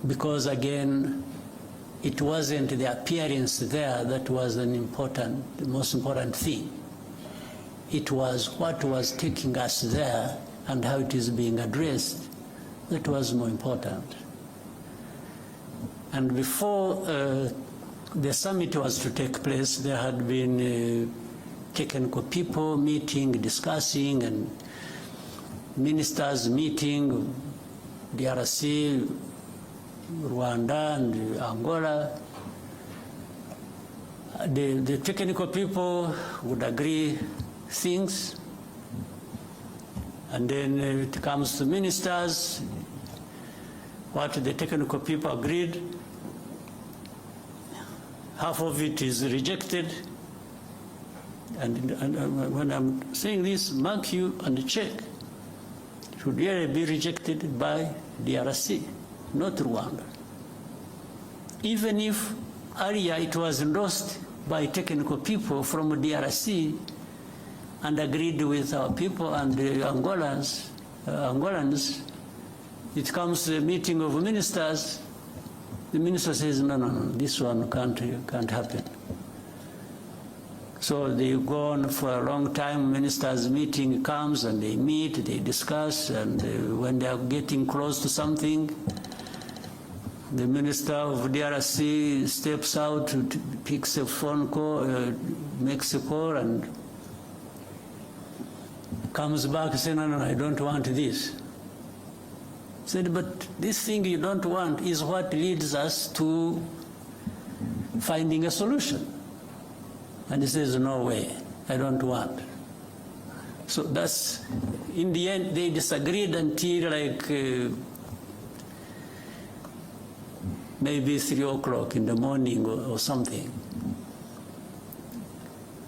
because, again, it wasn't the appearance there that was the most important thing. It was what was taking us there and how it is being addressed that was more important. And before the summit was to take place, there had been technical people meeting, discussing, and ministers meeting, DRC, Rwanda, and Angola. The technical people would agree things, and then it comes to ministers, what the technical people agreed, half of it is rejected. And when I'm saying this, mark you and check. It should really be rejected by DRC, not Rwanda. Even if earlier it was endorsed by technical people from DRC and agreed with our people and the Angolans, it comes to the meeting of ministers, the minister says, no, no, no, this one can't happen. So they go on for a long time, ministers' meeting comes and they meet, they discuss, and when they are getting close to something, the minister of DRC steps out, picks a phone call, makes a call, and comes back and says, no, no, I don't want this. Said, but this thing you don't want is what leads us to finding a solution. And he says, no way, I don't want. So that's, in the end, they disagreed until like maybe 3 o'clock in the morning or something.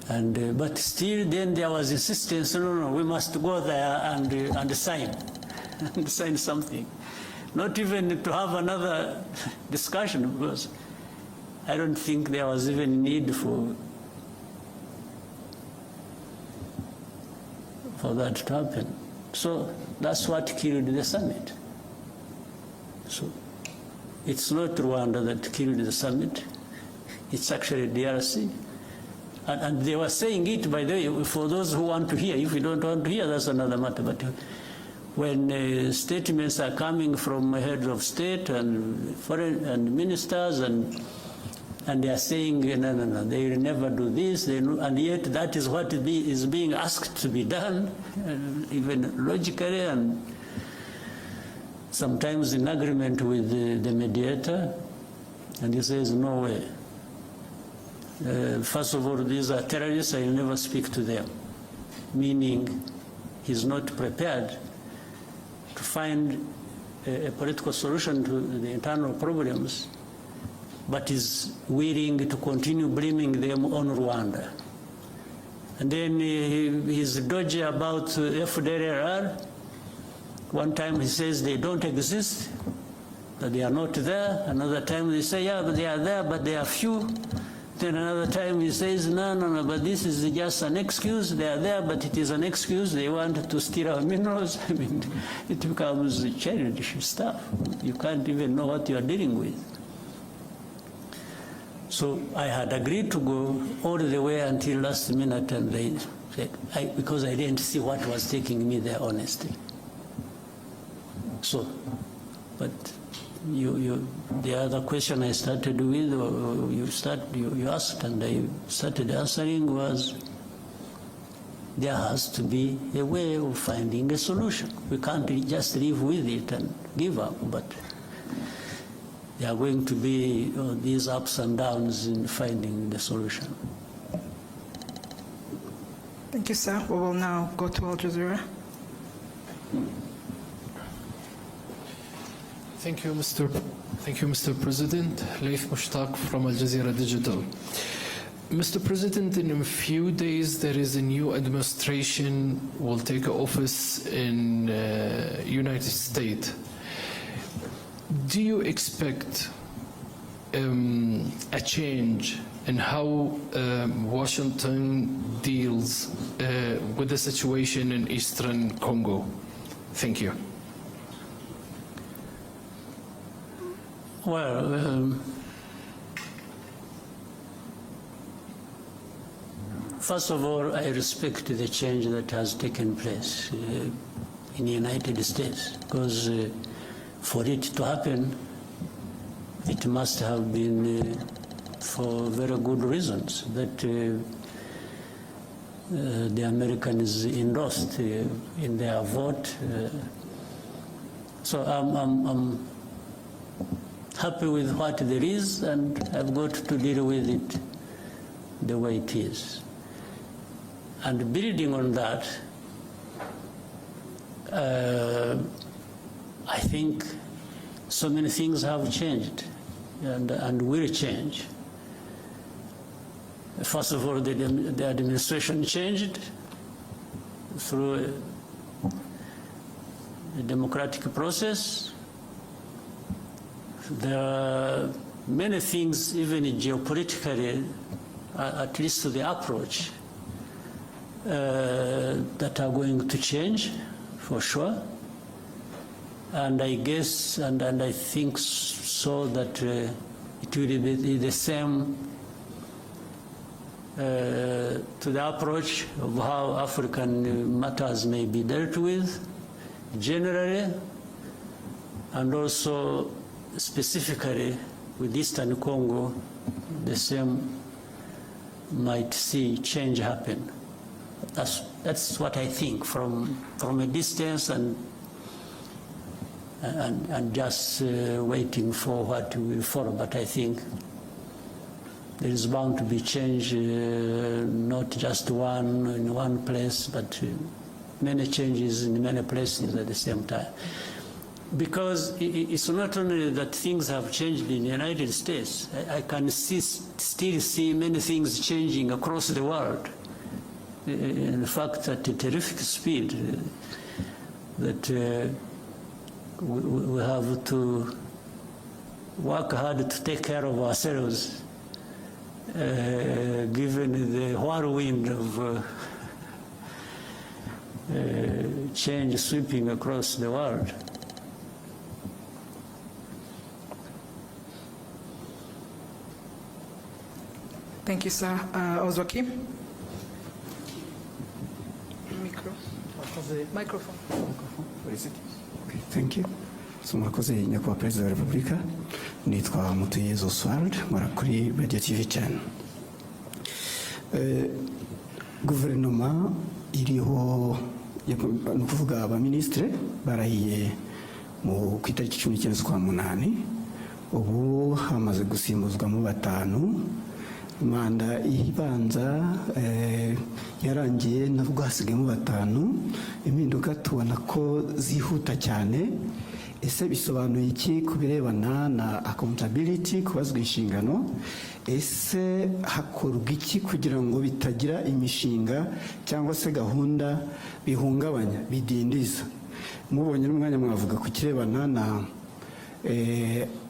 And but still then there was insistence, no, no, we must go there and sign. And sign something. Not even to have another discussion, because I don't think there was even need for that to happen. So that's what killed the summit. So it's not Rwanda that killed the summit, it's actually DRC. And they were saying it, by the way, for those who want to hear. If you don't want to hear, that's another matter. But when statements are coming from heads of state and foreign and ministers, and they are saying, no, no, no, they will never do this, and yet that is what is being asked to be done, even logically, and sometimes in agreement with the mediator, and he says, no way. First of all, these are terrorists, I will never speak to them, meaning he's not prepared to find a political solution to the internal problems, but is willing to continue blaming them on Rwanda. And then he's dodgy about FDLR. One time he says they don't exist. that they are not there. Another time they say, yeah, but they are there, but they are few. Then another time he says, no, but this is just an excuse. They are there, but it is an excuse. They want to steal our minerals. I mean, it becomes childish stuff. You can't even know what you are dealing with. So I had agreed to go all the way until last minute, and they said, because I didn't see what was taking me there, honestly. So, but the other question I started with, or you asked, and I started answering was, there has to be a way of finding a solution. We can't just live with it and give up, but there are going to be these ups and downs in finding the solution. Thank you, sir. We will now go to Al Jazeera. Thank you, Mr. President. Laif Mushtaq from Al Jazeera Digital. Mr. President, in a few days there is a new administration will take office in United States. Do you expect a change in how Washington deals with the situation in Eastern Congo? Thank you. Well, first of all, I respect the change that has taken place in the United States, because for it to happen, it must have been for very good reasons that the Americans endorsed in their vote. So I'm happy with what there is, and I've got to deal with it the way it is. And building on that, I think so many things have changed and will change. First of all, the administration changed through a democratic process. There are many things, even geopolitically, at least the approach, that are going to change, for sure. And I guess, and I think so, that it will be the same to the approach of how African matters may be dealt with, generally, and also specifically with Eastern Congo, the same might see change happen. That's what I think from a distance and just waiting for what will follow. But I think there is bound to be change, not just one in one place, but many changes in many places at the same time. Because it's not only that things have changed in the United States, I can still see many things changing across the world. In fact, at a terrific speed, that we have to work hard to take care of ourselves, given the whirlwind of change sweeping across the world. Thank you, sir. Ozwakim? Microphone. What is it? Okay, thank you. So murakoze nyakubahwa Perezida wa Repubulika, nitwa Mutuyezu Oswald, nkora kuri Radio TV channel. Guverinoma iriho ni ukuvuga abaministre barahiye mu ku itariki 19 z'ukwa munani, ubu hamaze gusimbuzwamo batanu. Manda ibanza yarangiye nabwo hasigayemo batanu. Impinduka tubona ko zihuta cyane. Ese bisobanuye iki kubirebana na accountability, kubazwa inshingano? Ese hakorwa iki kugira ngo bitagira imishinga cyangwa se gahunda bihungabanya, bidindiza? Mubonye n'umwanya mwavuga ku kirebana na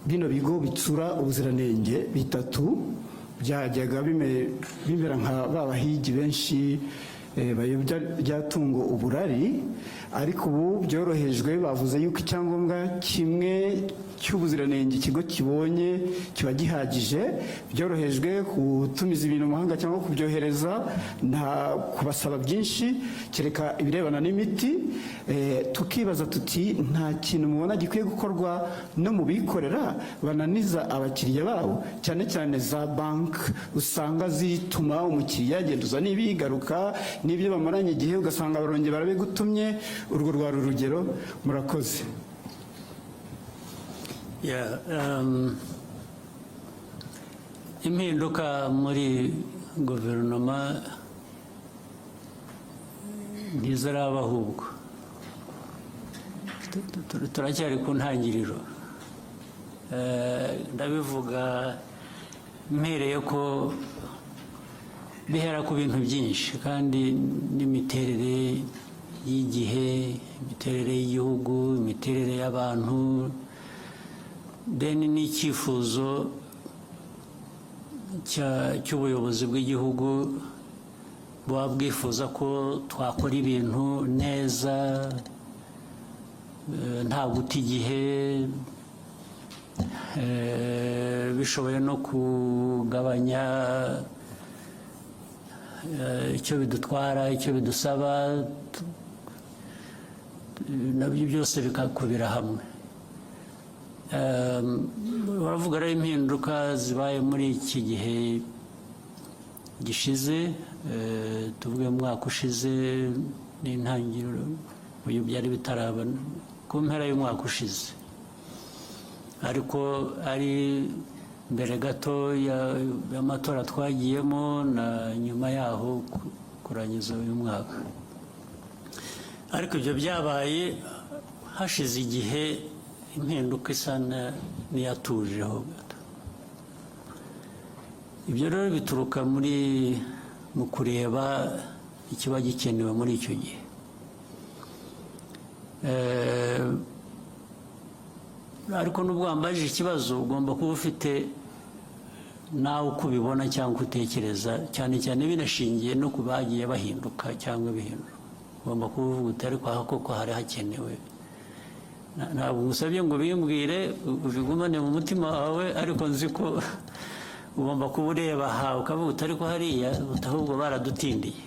bino bigo bitsura ubuziranenge bitatu byajyaga bimera nka babahigi benshi bayobya ryatungo uburari, ariko ubu byorohejwe, bavuze yuko icyangombwa kimwe cy'ubuziranenge ikigo kibonye kiba gihagije. Byorohejwe gutumiza ibintu mu mahanga cyangwa kubyohereza, nta kubasaba byinshi kereka ibirebana n'imiti. Tukibaza tuti nta kintu mubona gikwiye gukorwa no mu bikorera bananiza abakiriya babo, cyane cyane za banki usanga zituma umukiriya agenda uzana ibigaruka n'ibyo bamaranye igihe ugasanga barongera barabigutumye. Urwo rwari urugero. Murakoze. Impinduka muri guverinoma ntiziraba, ahubwo turacyari ku ntangiriro. Ndabivuga mpereye ko bihera ku bintu byinshi, kandi n'imiterere y'igihe, imiterere y'igihugu, imiterere y'abantu, deni n'icyifuzo cy'ubuyobozi bw'igihugu buba bwifuza ko twakora ibintu neza, nta guta igihe, bishoboye no kugabanya icyo bidutwara, icyo bidusaba, nabyo byose bikakubira hamwe. Baravuga rero impinduka zibaye muri iki gihe gishize, tuvuge mu mwaka ushize n'intangiriro, uyu byari bitaraba ku mpera y'umwaka ushize, ariko ari mbere gato y'amatora twagiyemo na nyuma yaho kurangiza uyu mwaka. Ariko ibyo byabaye hashize igihe, impinduka isa n'iyatujeho gato. Ibyo rero bituruka mu kureba ikiba gikenewe muri icyo gihe. Ariko nubwo wambajije ikibazo, ugomba kuba ufite nawe uko ubibona cyangwa utekereza, cyane cyane binashingiye no ku bagiye bahinduka cyangwa bihindura. Ugomba kuba uvuga uti ariko aha koko hari hakenewe. Ntabwo ngusabye ngo bimbwire ubigumane mu mutima wawe, ariko nzi ko ugomba kuba ureba aha ukavuga uti ariko hariya ahubwo baradutindiye,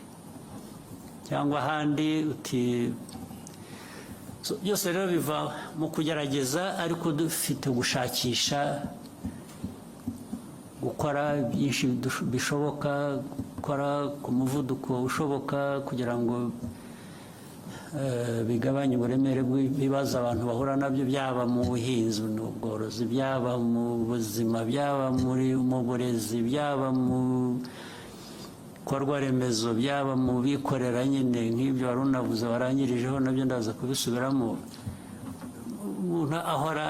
cyangwa ahandi uti. Byose rero biva mu kugerageza, ariko dufite gushakisha gukora byinshi bishoboka, gukora ku muvuduko ushoboka kugira ngo bigabanye uburemere bw'ibibazo abantu bahura nabyo, byaba mu buhinzi n'ubworozi, byaba mu buzima, byaba mu burezi, byaba mu bikorwa remezo, byaba mu bikorera nyine nk'ibyo wari unavuze warangirijeho, nabyo ndaza kubisubiramo. Umuntu ahora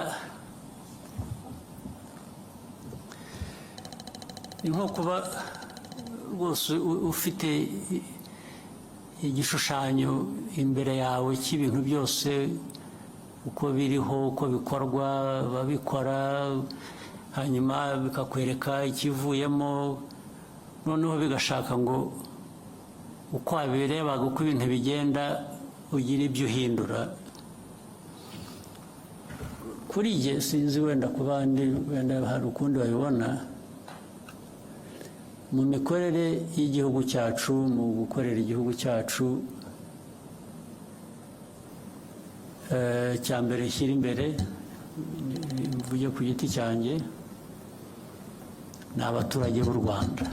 ni nko kuba rwose ufite igishushanyo imbere yawe cy'ibintu byose uko biriho, uko bikorwa, babikora, hanyuma bikakwereka ikivuyemo, noneho bigashaka ngo uko wabirebaga uko ibintu bigenda ugire ibyo uhindura. Kuri jye sinzi, wenda ku bandi wenda hari ukundi babibona. Mu mikorere y'igihugu cyacu, mu gukorera igihugu cyacu, cya mbere shyira imbere, mvuge ku giti cyanjye, ni abaturage b'u Rwanda.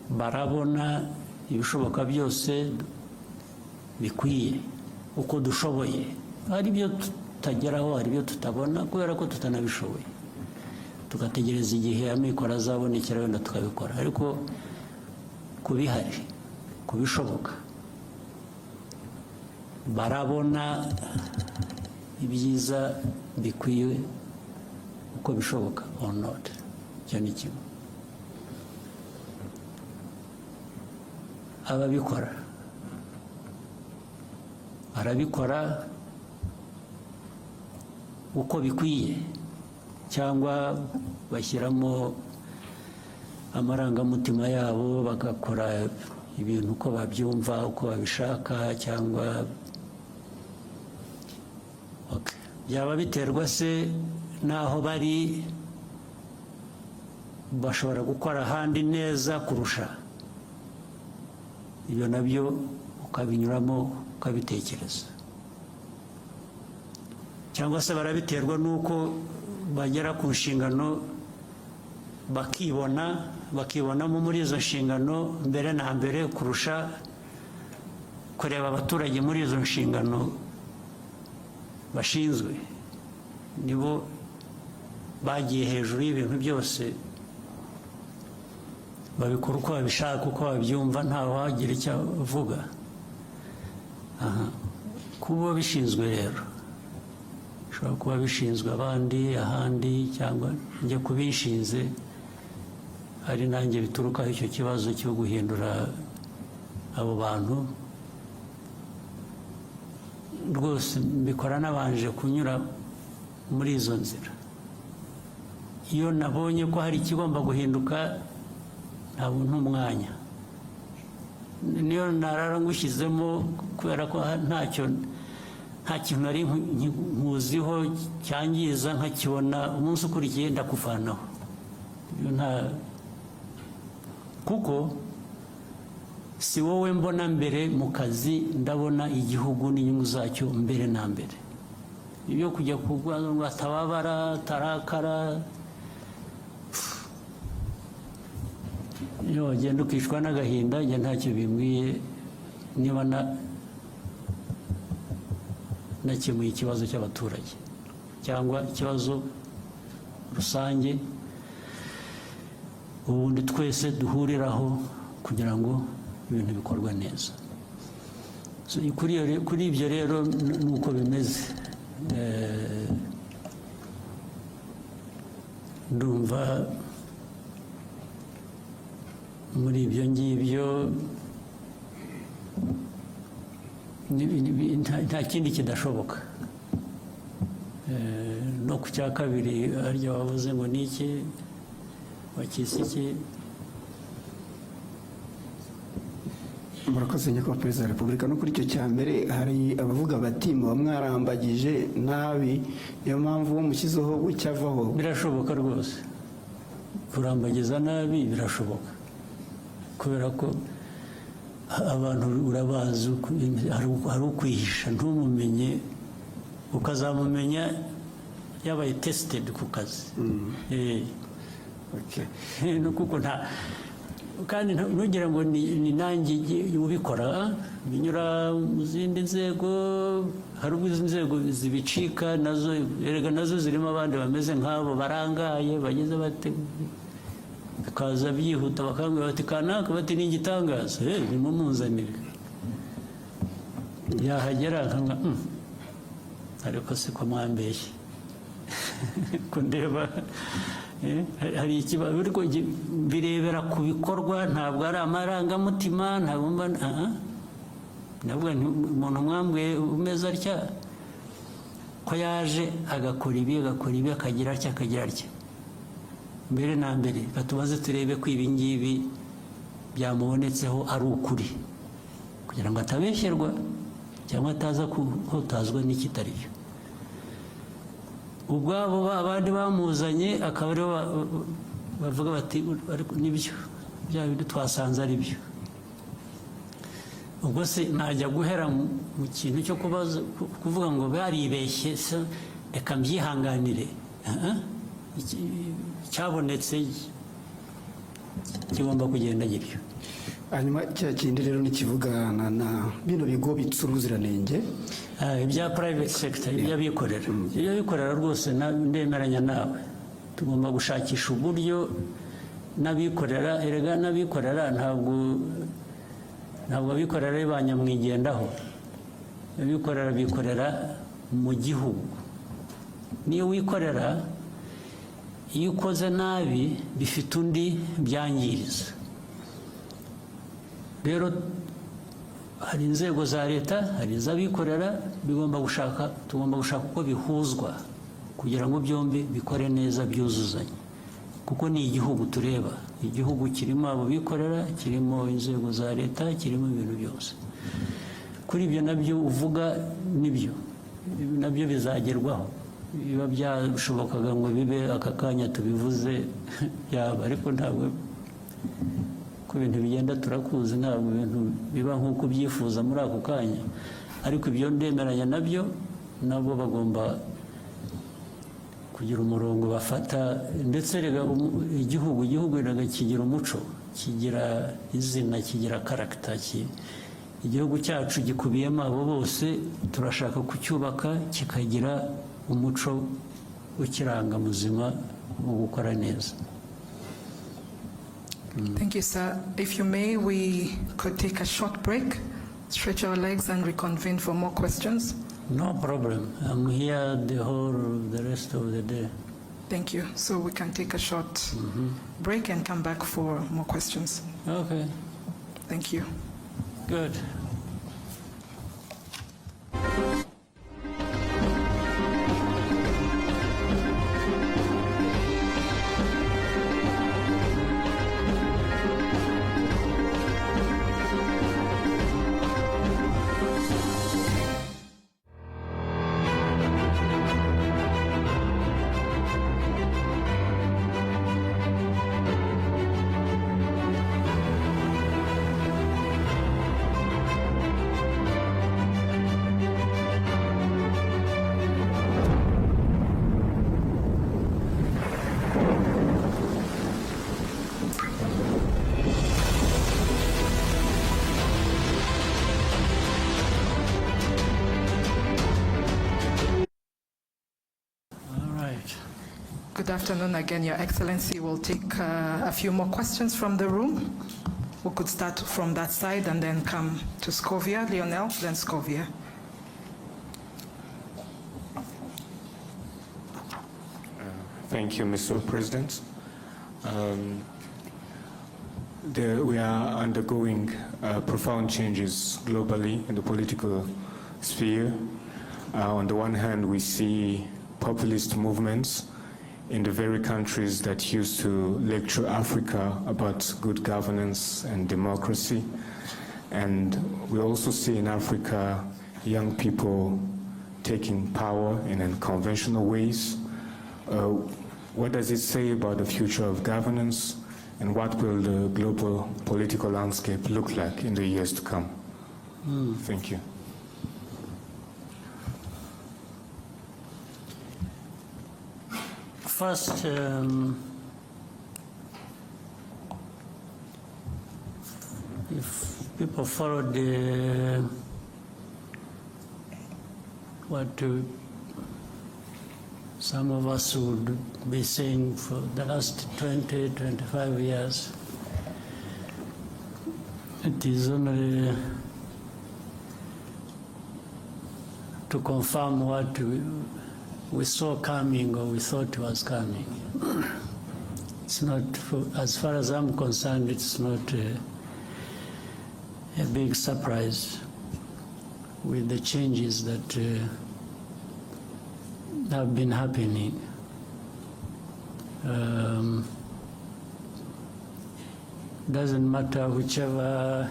Barabona ibishoboka byose bikwiye uko dushoboye. Hari ibyo tutageraho, hari ibyo tutabona kubera ko tutanabishoboye, tugategereza igihe amikoro azabonekera wenda tukabikora. Ariko kubihari, kubishoboka, barabona ibyiza bikwiye uko bishoboka or not. Icyo ni kimwe. Ababikora barabikora uko bikwiye cyangwa bashyiramo amarangamutima yabo bagakora ibintu uko babyumva uko babishaka cyangwa byaba biterwa se n'aho bari bashobora gukora ahandi neza kurusha ibyo nabyo ukabinyuramo ukabitekereza cyangwa se barabiterwa n'uko bagera ku nshingano bakibonamo muri izo nshingano mbere na mbere kurusha kureba abaturage muri izo nshingano bashinzwe nibo bagiye hejuru y'ibintu byose babikora uko babishaka uko babyumva ntawe wagira icyo avuga kuba bishinzwe rero bishobora kuba bishinzwe abandi ahandi cyangwa njye kubishinze ari nanjye biturukaho icyo kibazo cyo guhindura abo bantu rwose mbikora nabanje kunyura muri izo nzira iyo nabonye ko hari ikigomba guhinduka ntabwo ntumwanya niyo narara ngushyizemo kubera ko nta kintu nari nkuziho cyangiza nkakibona umunsi ukurikiye ndakuvanaho kuko si wowe mbona mbere mu kazi ndabona igihugu n'inyungu zacyo mbere na mbere ibyo kujya kurwanya ngo atababara atarakara iyo wagenda ukishwa n'agahinda njye ntacyo bimbwiye niba nakemuye ikibazo cy'abaturage cyangwa ikibazo rusange ubundi twese duhuriraho kugira ngo ibintu bikorwe neza kuri ibyo rero nuko bimeze ndumva muri ibyo ngibyo nta kindi kidashoboka no ku cya kabiri harya wavuze ngo ni iki wakise iki murakoze nyakubahwa perezida wa repubulika no kuri icyo cya mbere hari abavuga bati muba mwarambagije nabi niyo mpamvu uwo mushyizeho bucyavaho birashoboka rwose kurambagiza nabi birashoboka kubera ko abantu urabazi hari ukwihisha ntumumenye ukazamumenya yabaye tested ku kazi kuko kandi ntugira ngo ni nanjye ubikora binyura mu zindi nzego hari ubwo izi nzego zibicika nazo erega nazo zirimo abandi bameze nk'abo barangaye bageze bate bikaza byihuta bakambwira bati kanaka bati ni igitangaza nimumuzanire yahagera nkanga ariko siko mwambeshye kundeba hari ikibazo ariko birebera ku bikorwa ntabwo ari amarangamutima ntabwo nabwo umuntu mwambwiye umeze atya ko yaje agakora ibi akagira atya mbere na mbere batubaze turebe ko ibi ngibi byamubonetseho ari ukuri kugira ngo atabeshyerwa cyangwa ataza kuhutazwa n'ikitari byo ubwabo abandi bamuzanye akaba aribo bavuga bati nibyo bya bindi twasanze ari byo ubwo se najya guhera mu kintu cyo kuvuga ngo baribeshye reka mbyihanganire cyabonetse kigomba kugenda gityo hanyuma cya kindi rero nikivugana na bino bigo bitsura ubuziranenge ibya private sector iby'abikorera rwose ndemeranya nawe tugomba gushakisha uburyo n'abikorera erega n'abikorera ntabwo abikorera ari ba nyamwigendaho abikorera bikorera mu gihugu niyo wikorera iyo ukoze nabi bifite undi byangiriza rero hari inzego za leta hari iz'abikorera tugomba gushaka uko bihuzwa kugira ngo byombi bikore neza byuzuzanye, kuko ni igihugu tureba, igihugu kirimo abo bikorera, kirimo inzego za leta, kirimo ibintu byose. Kuri ibyo nabyo uvuga nibyo nabyo bizagerwaho, biba byashobokaga ngo bibe aka kanya tubivuze byaba, ariko ntabwo ko ibintu bigenda turakuzi, ntabwo ibintu biba nk'uko ubyifuza muri ako kanya, ariko ibyo ndemeranya nabyo, nabo bagomba kugira umurongo bafata, ndetse rega igihugu rega kigira umuco, kigira izina, kigira karagita. Igihugu cyacu gikubiyemo abo bose, turashaka kucyubaka kikagira umuco ukiranga muzima wo gukora neza. Thank you, sir. If you may, we could take a short break, stretch our legs and reconvene for more questions. No problem. I'm here the rest of the day. Thank you. So we can take a short break and come back for more questions. Okay, Thank you. good. Good afternoon again, Your Excellency. We'll take a few more questions from the room. We could start from that side and then come to Scovia, Lionel, then Scovia. Thank you, Mr. President. We are undergoing profound changes globally in the political sphere. On the one hand, we see populist movements in the very countries that used to lecture Africa about good governance and democracy. And we also see in Africa young people taking power in unconventional ways. What does it say about the future of governance, and what will the global political landscape look like in the years to come? Thank you. First, if people follow what some of us would be saying for the last 20, 25 years, it is only to confirm what we saw coming, or we thought was coming. It's not, as far as I'm concerned, it's not a big surprise with the changes that have been happening. Doesn't matter whichever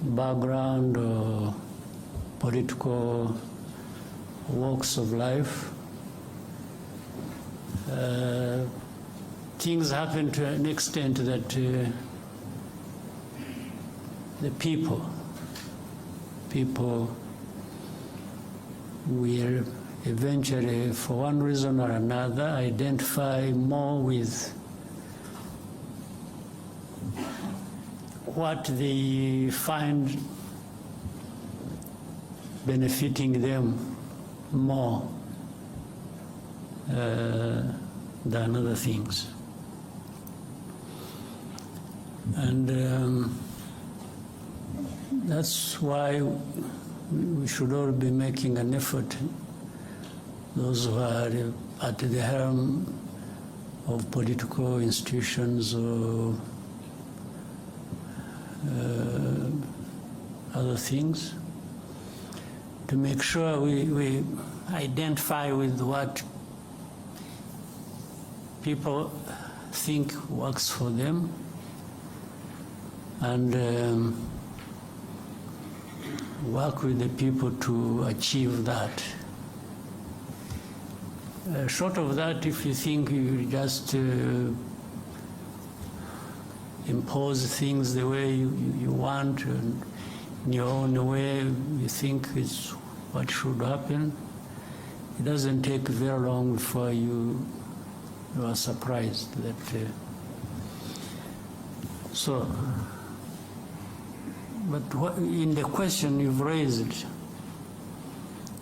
background or political walks of life. Things happen to an extent that the people will eventually, for one reason or another, identify more with what they find benefiting them more than other things. And that's why we should all be making an effort, those who are at the helm of political institutions or other things, to make sure we identify with what people think works for them, and work with the people to achieve that. Short of that, if you think you just impose things the way you want, and in your own way you think is what should happen, it doesn't take very long before you are surprised that. But what, in the question you've raised,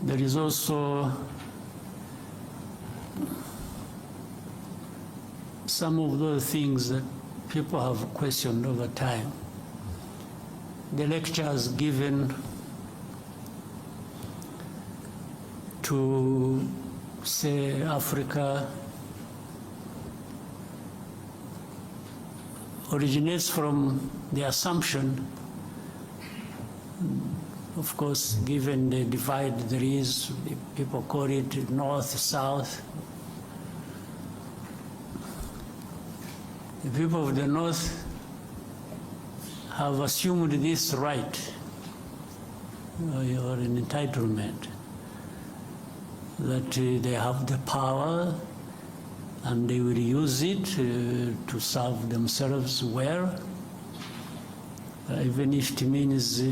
there is also some of those things that people have questioned over time. The lectures given to, say, Africa originates from the assumption, of course, given the divide there is, people call it north, south. The people of the north have assumed this right, or an entitlement, that they have the power and they will use it to serve themselves well, even if it means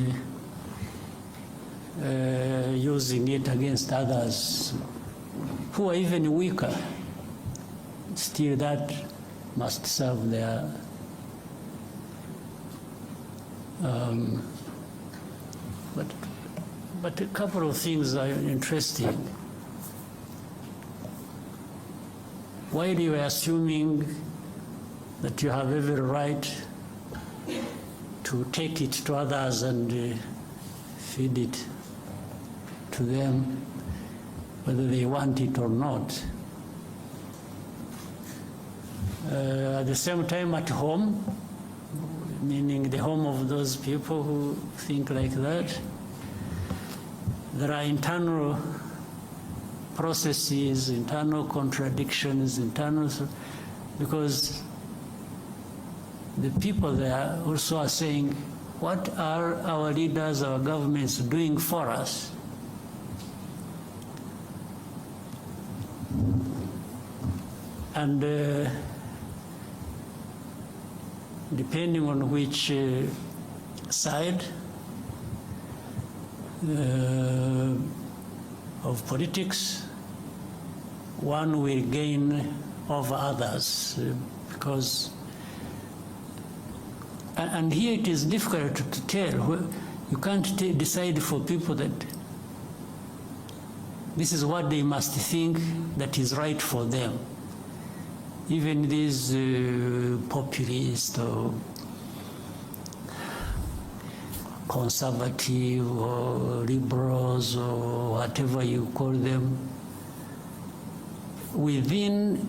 using it against others who are even weaker. Still, that must serve their but a couple of things are interesting. While you are assuming that you have every right to take it to others and feed it to them, whether they want it or not. At the same time, at home, meaning the home of those people who think like that, there are internal processes, internal contradictions, because the people there also are saying, what are our leaders, our governments doing for us? And depending on which side of politics, one will gain over others, because, and here it is difficult to tell. You can't decide for people that this is what they must think that is right for them. Even these populist or conservative or liberals or whatever you call them, within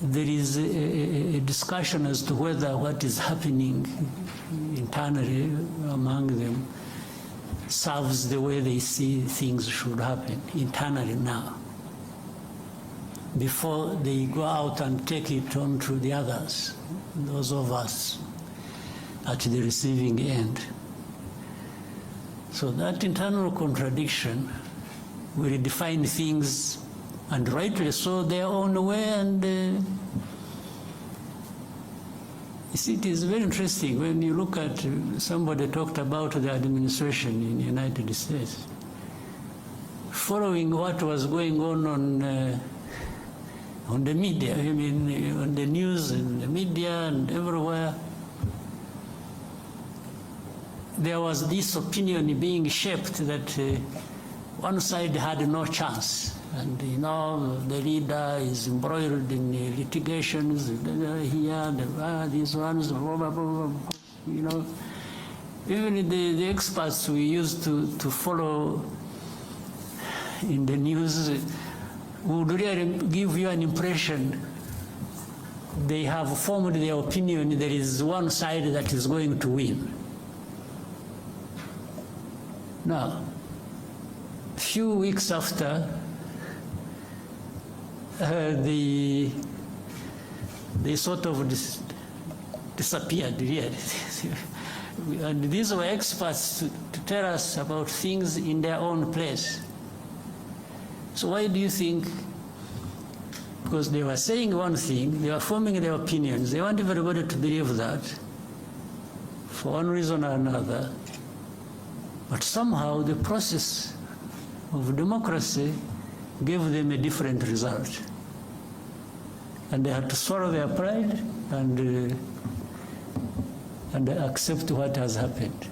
there is a discussion as to whether what is happening internally among them serves the way they see things should happen internally now, before they go out and take it on to the others, those of us at the receiving end. So that internal contradiction will define things, and rightly so, their own way. And you see, it is very interesting when you look at, somebody talked about the administration in the United States. Following what was going on the media, I mean, on the news and the media and everywhere, there was this opinion being shaped that one side had no chance. And you know, the leader is embroiled in litigations here, these ones, blah, blah, blah, blah, you know. Even the experts we used to follow in the news would really give you an impression they have formed their opinion there is one side that is going to win. Now, few weeks after, they sort of disappeared, really. And these were experts to tell us about things in their own place. So why do you think? Because they were saying one thing, they were forming their opinions, they want everybody to believe that for one reason or another. But somehow the process of democracy gave them a different result. And they had to swallow their pride and accept what has happened.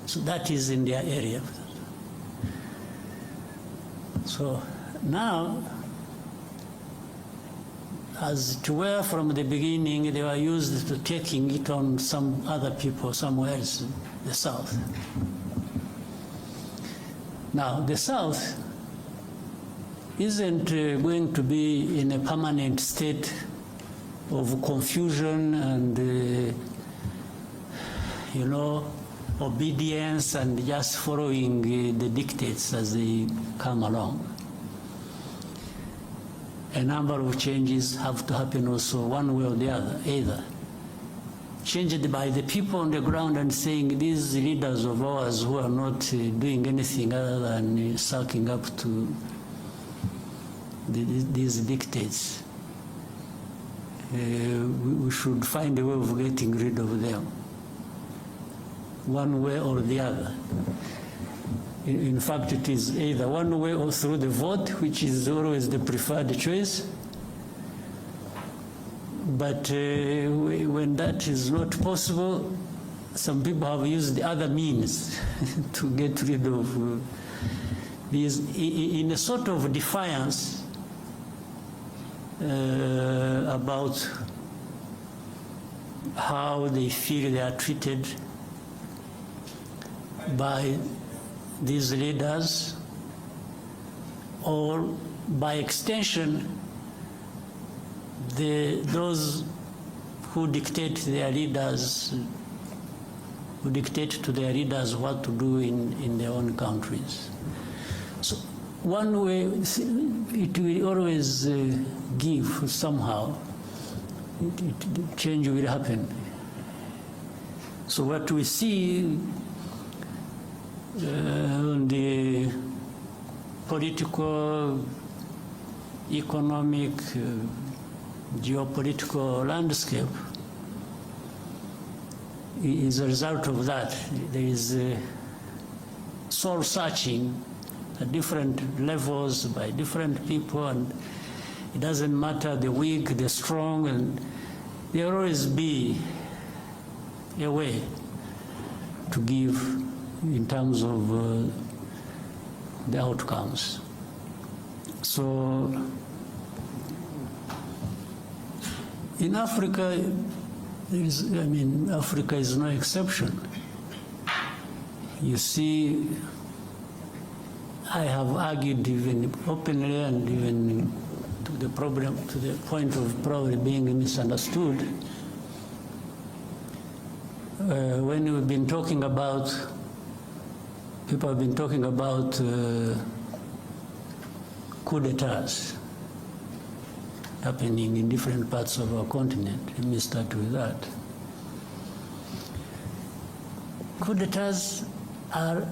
So that is in their area. So now, as it were from the beginning, they were used to taking it on some other people somewhere else in the South. Now, the South isn't going to be in a permanent state of confusion and, obedience and just following the dictates as they come along. A number of changes have to happen also one way or the other, either changed by the people on the ground and saying these leaders of ours who are not doing anything other than sucking up to these dictates. We should find a way of getting rid of them, one way or the other. In fact, it is either one way or through the vote, which is always the preferred choice. But when that is not possible, some people have used the other means to get rid of these in a sort of defiance about how they feel they are treated by these leaders, or by extension, those who dictate their leaders, who dictate to their leaders what to do in their own countries. So one way, it will always give somehow, change will happen. So what we see on the political, economic, geopolitical landscape is a result of that. There is soul searching at different levels by different people, and it doesn't matter the weak, the strong, and there will always be a way to give in terms of the outcomes. So in Africa, Africa is no exception. You see, I have argued even openly and even to the point of probably being misunderstood. When we've been talking about, people have been talking about coup d'etats happening in different parts of our continent. Let me start with that. Coup d'etats are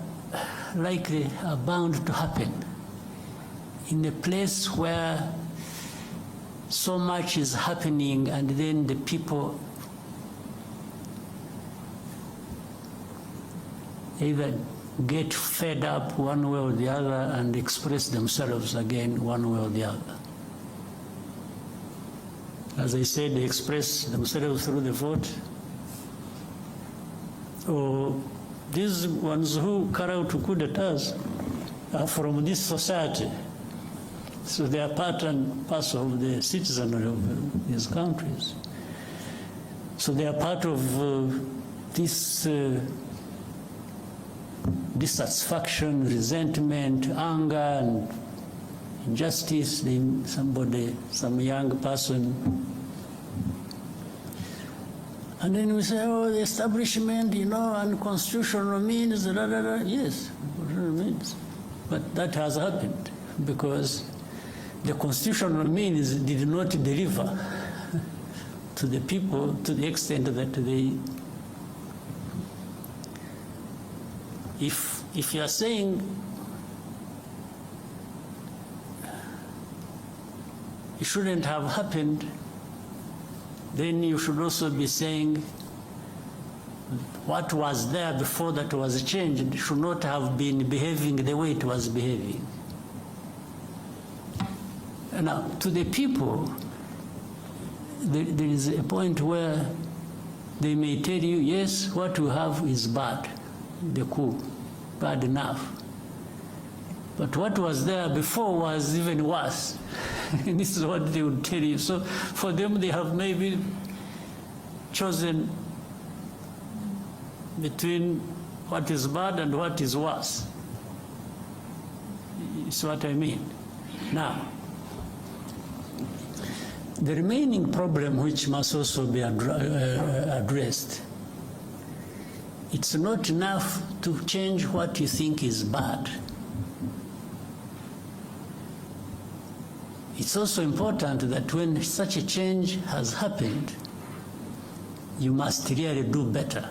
bound to happen in a place where so much is happening, and then the people either get fed up one way or the other and express themselves again one way or the other. As I said, they express themselves through the vote, or these ones who carry out coup d'etats are from this society. So they are part and parcel of the citizenry of these countries. So they are part of this dissatisfaction, resentment, anger, and injustice. Some young person. And then we say, oh, the establishment, unconstitutional means, Yes, means. But that has happened because the constitutional means did not deliver to the people to the extent that they, if you are saying it shouldn't have happened, then you should also be saying what was there before that was changed should not have been behaving the way it was behaving. Now, to the people, there is a point where they may tell you, yes, what you have is bad, the coup, bad enough. But what was there before was even worse. And this is what they would tell you. So for them, they have maybe chosen between what is bad and what is worse. It's what I mean. Now, the remaining problem, which must also be addressed, it's not enough to change what you think is bad. It's also important that when such a change has happened, you must really do better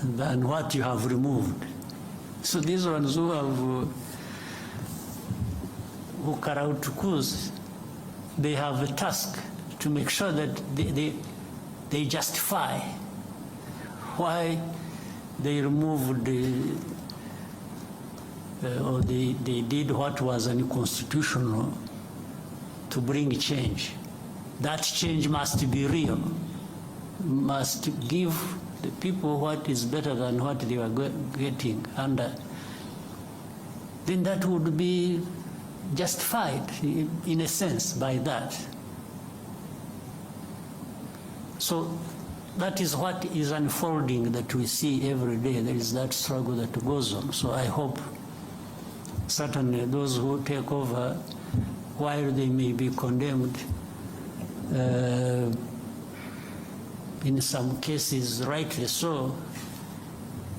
than what you have removed. So these ones who carry out coups, they have a task to make sure that they justify why they removed or they did what was unconstitutional to bring change. That change must be real, must give the people what is better than what they were getting under. Then that would be justified, in a sense, by that. So that is what is unfolding that we see every day. There is that struggle that goes on. So I hope certainly those who take over, while they may be condemned, in some cases rightly so,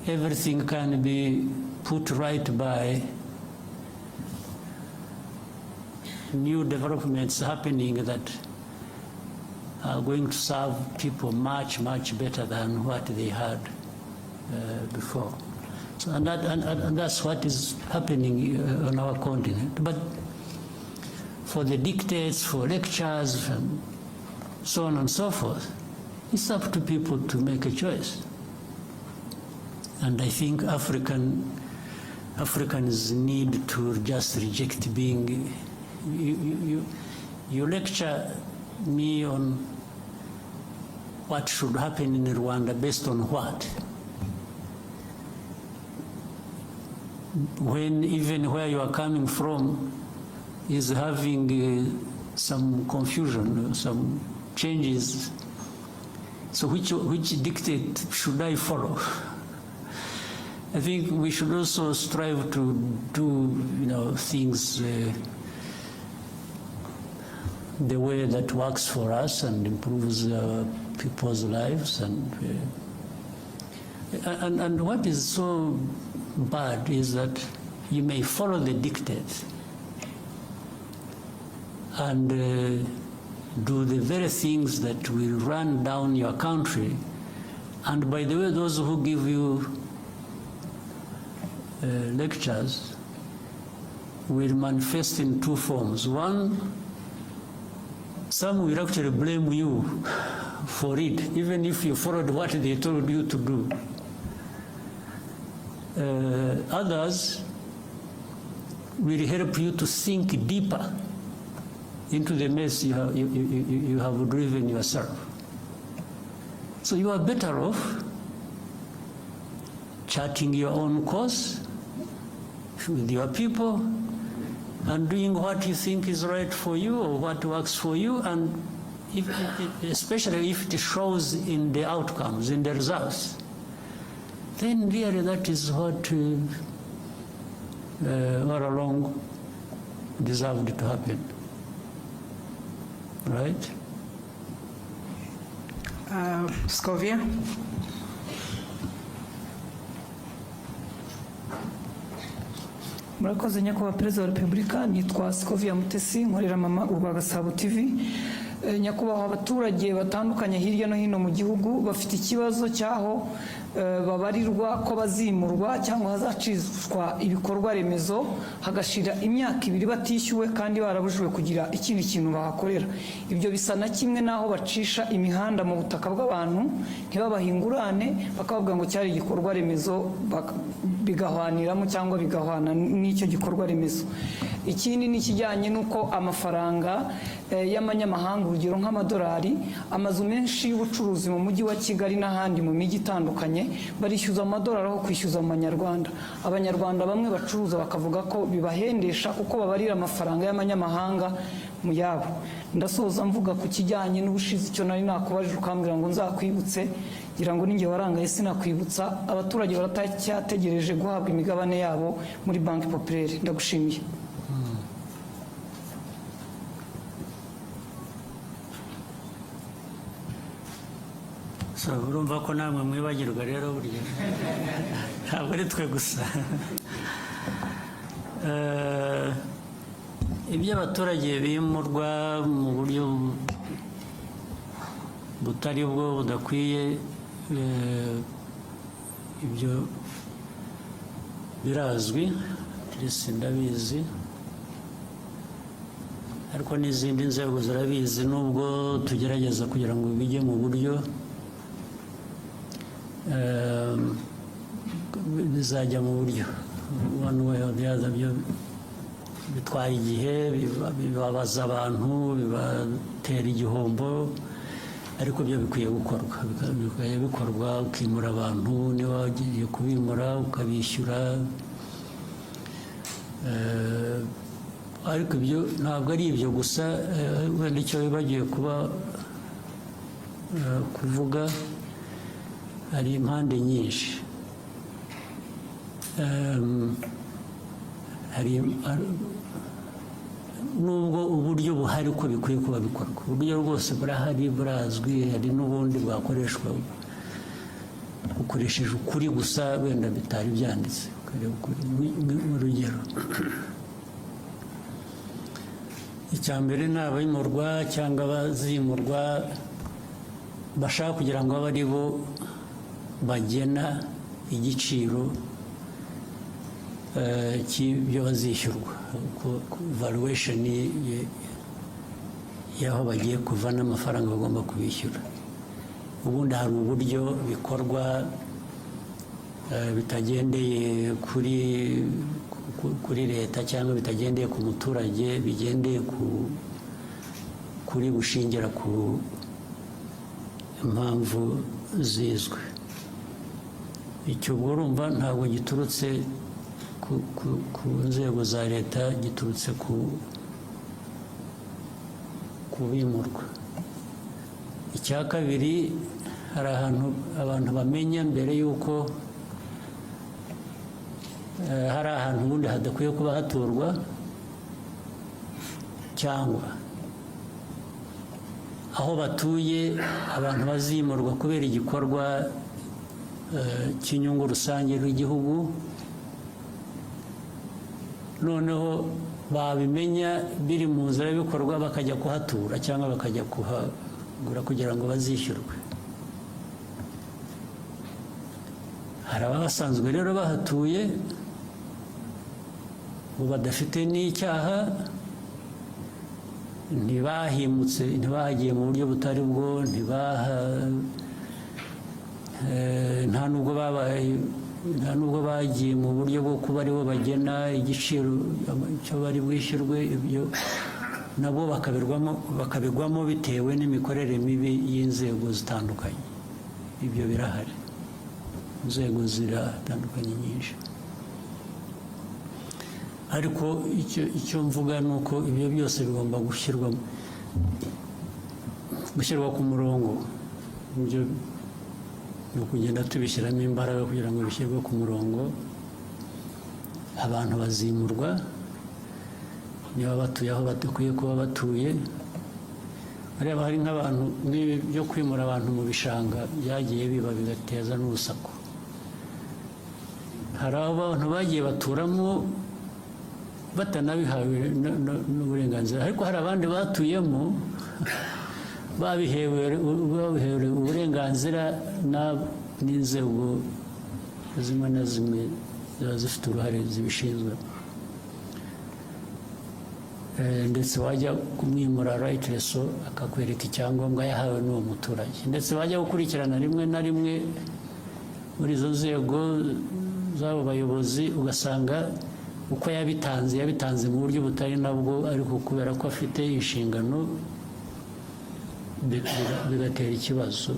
everything can be put right by new developments happening that are going to serve people much, much better than what they had before. So, and that's what is happening on our continent. But for the dictates, for lectures, and so on and so forth, it's up to people to make a choice. And I think Africans need to just reject being, you lecture me on what should happen in Rwanda based on what? When even where you are coming from is having some confusion, some changes. So which dictate should I follow? I think we should also strive to do things the way that works for us and improves people's lives. And what is so bad is that you may follow the dictates and do the very things that will run down your country. And by the way, those who give you lectures will manifest in two forms. One, some will actually blame you for it, even if you followed what they told you to do. Others will help you to sink deeper into the mess you have driven yourself. So you are better off charting your own course with your people and doing what you think is right for you or what works for you, and especially if it shows in the outcomes, in the results, then really that is what all along deserved to happen. Right? Scovia? murakoze nyakubahwa perezida wa repubulika. Nitwa Scovia Mutesi, nkorera mama urwa Gasabo TV. Nyakubahwa, abaturage batandukanye hirya no hino mu gihugu bafite ikibazo cyaho babarirwa ko bazimurwa cyangwa hazacishwa ibikorwa remezo hagashira imyaka 2 batishyuwe kandi barabujijwe kugira ikindi kintu bahakorera. Ibyo bisa na kimwe naho bacisha imihanda mu butaka bw'abantu ntibabahingurane, bakavuga ngo cyari igikorwa remezo bigahwaniramo cyangwa bigahwana n'icyo gikorwa remezo. Ikindi ni kijyanye nuko amafaranga y'amanyamahanga, urugero nk'amadolari, amazu menshi y'ubucuruzi mu mujyi wa Kigali n'ahandi mu mijyi itandukanye barishyuza amadolari aho kwishyuza mu manyarwanda. Abanyarwanda bamwe bacuruza bakavuga ko bibahendesha kuko babarira amafaranga y'amanyamahanga mu yabo. Ndasoza mvuga ku kijyanye n'ubushizi icyo nari nakubajije ukambwira ngo nzakwibutse, ngira ngo ninjye warangaye sinakwibutsa. Abaturage baratacyategereje guhabwa imigabane yabo muri Banki Populaire. Ndagushimiye. urumva ko namwe mwibagirwa rero burya ntabwo ari twe gusa. Ibyo abaturage bimurwa mu buryo butari bwo budakwiye, ibyo birazwi, ndetse ndabizi, ariko n'izindi nzego zirabizi, nubwo tugerageza kugira ngo bijye mu buryo bizajya mu buryo one way or the other. Byo bitwaye igihe, bibabaza abantu, bibatera igihombo, ariko byo bikwiye gukorwa, bikwiye bikorwa. Ukimura abantu, niba wagiye kubimura ukabishyura, ariko ibyo ntabwo ari ibyo gusa. Wenda icyo bibagiwe kuvuga, hari impande nyinshi. Nubwo uburyo buhari ko bikwiye kuba bikorwa, uburyo rwose burahari, burazwi, hari n'ubundi bwakoreshwa bukoresheje ukuri gusa, wenda bitari byanditse. Urugero, icya mbere ni abimurwa cyangwa abazimurwa bashaka kugira ngo abe ari bo bagena igiciro cy'ibyo bazishyurwa, valuation y'aho bagiye kuva n'amafaranga bagomba kubishyura. Ubundi hari uburyo bikorwa bitagendeye kuri leta cyangwa bitagendeye ku muturage, bigendeye kuri bushingira ku impamvu zizwe. Icyo urumva ntabwo giturutse ku nzego za leta, giturutse ku bimurwa. Icya kabiri, hari ahantu abantu bamenya mbere y'uko hari ahantu ubundi hadakwiye kuba haturwa, cyangwa aho batuye abantu bazimurwa kubera igikorwa cy'inyungu rusange rw'igihugu, noneho babimenya biri mu nzira y'ibikorwa bakajya kuhatura cyangwa bakajya kuhagura kugira ngo bazishyurwe. Hari abasanzwe rero bahatuye ubu badafite n'icyaha, ntibahimutse, ntibahagiye mu buryo butari bwo, nta nubwo bagiye mu buryo bwo kuba aribo bagena igiciro cyo bari bwishyurwe. Ibyo nabo bakabigwamo bitewe n'imikorere mibi y'inzego zitandukanye. Ibyo birahari, inzego ziratandukanye nyinshi. Ariko icyo mvuga ni uko ibyo byose bigomba gushyirwa ku murongo. Ibyo ni ukugenda tubishyiramo imbaraga kugira ngo bishyirwe ku murongo. Abantu bazimurwa niba batuye aho badakwiye kuba batuye. Areba hari nk'abantu n'ibi byo kwimura abantu mu bishanga byagiye biba bigateza n'urusaku. Hari abantu bagiye baturamo batanabihawe n'uburenganzira, ariko hari abandi batuyemo babihewe uburenganzira n'inzego zimwe na zimwe ziba zifite uruhare zibishinzwe, ndetse wajya kumwimura rightreso akakwereka icyangombwa yahawe n'uwo muturage, ndetse wajya gukurikirana rimwe na rimwe muri izo nzego z'abo bayobozi ugasanga uko yabitanze mu buryo butari nabwo, ariko kubera ko afite inshingano bigatera ikibazo.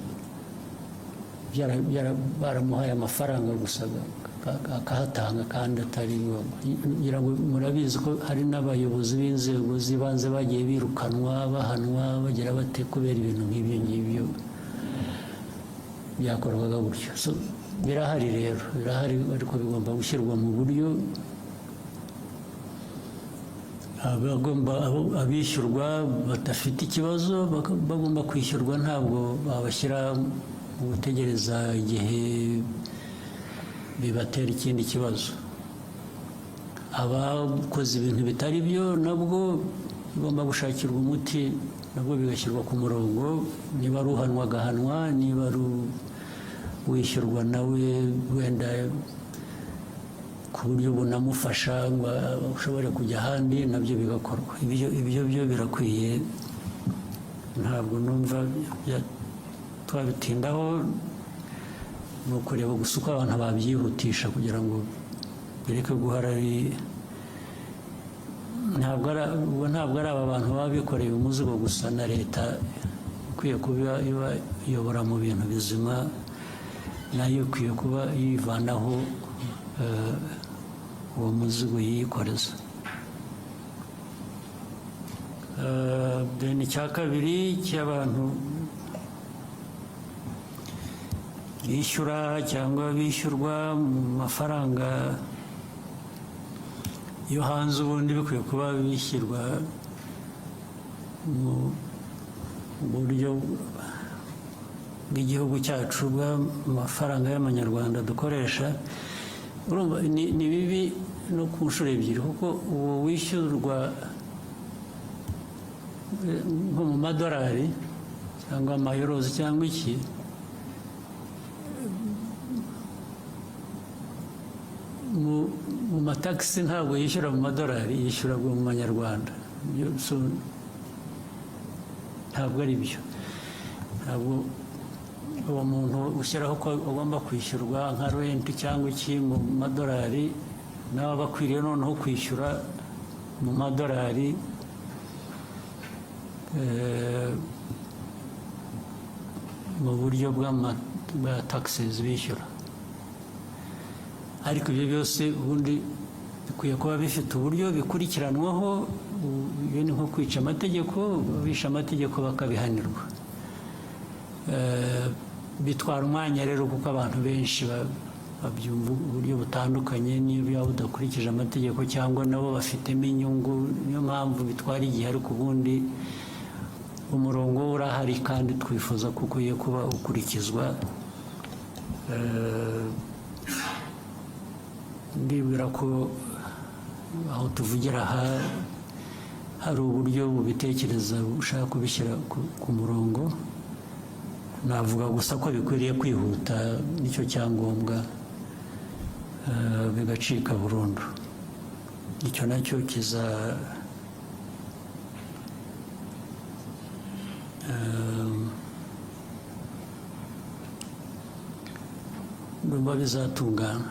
Baramuhaye amafaranga gusa akahatanga kandi atari ngombwa. Murabizi ko hari n'abayobozi b'inzego z'ibanze bagiye birukanwa, bahanwa, bagira bate kubera ibintu nk'ibyo ngibyo byakorwaga gutyo. Birahari rero, birahari, ariko bigomba gushyirwa mu buryo abishyurwa badafite ikibazo bagomba kwishyurwa, ntabwo babashyira mu gutegereza igihe bibatera ikindi kibazo. Abakoze ibintu bitari byo nabwo bigomba gushakirwa umuti, nabwo bigashyirwa ku murongo. Niba ari uhanwa agahanwa, niba ari wishyurwa nawe wenda ku buryo bunamufasha ngo ushobore kujya ahandi, nabyo bigakorwa. Ibyo byo birakwiye, ntabwo numva twabitindaho. Ni ukureba gusa uko abantu babyihutisha kugira ngo bireke guhora ntabwo ari aba bantu baba bikoreye umuzigo gusa, na leta ikwiye kuba iyobora mu bintu bizima, nayo ikwiye kuba yivanaho uwo muzigo yikoreza. Icya kabiri cy'abantu bishyura cyangwa bishyurwa mu mafaranga yo hanze, ubundi bikwiye kuba bishyirwa mu buryo bw'igihugu cyacu bw'amafaranga y'amanyarwanda dukoresha. Urumva ni bibi no ku nshuro ebyiri, kuko uwo wishyurwa nko mu madolari cyangwa amayorozi cyangwa iki, mu matagisi ntabwo yishyura mu madolari, yishyura mu manyarwanda. Ntabwo ari byo. Ntabwo uwo muntu ushyiraho ko agomba kwishyurwa nka renti cyangwa iki mu madolari, nawe aba akwiriye noneho kwishyura mu madolari mu buryo bwa taxes bishyura. Ariko ibyo byose ubundi bikwiye kuba bifite uburyo bikurikiranwaho. Iyo ni nko kwica amategeko, bishe amategeko bakabihanirwa. Bitwara umwanya rero, kuko abantu benshi babyumva uburyo butandukanye, niba budakurikije amategeko cyangwa nabo bafitemo inyungu, niyo mpamvu bitwara igihe. Ariko ubundi umurongo urahari kandi twifuza ko ukwiye kuba ukurikizwa. Ndibwira ko aho tuvugira aha hari uburyo bubitekereza ushaka kubishyira ku murongo. Navuga gusa ko bikwiriye kwihuta, nicyo cyangombwa, bigacika burundu. Icyo nacyo ndumva bizatungana.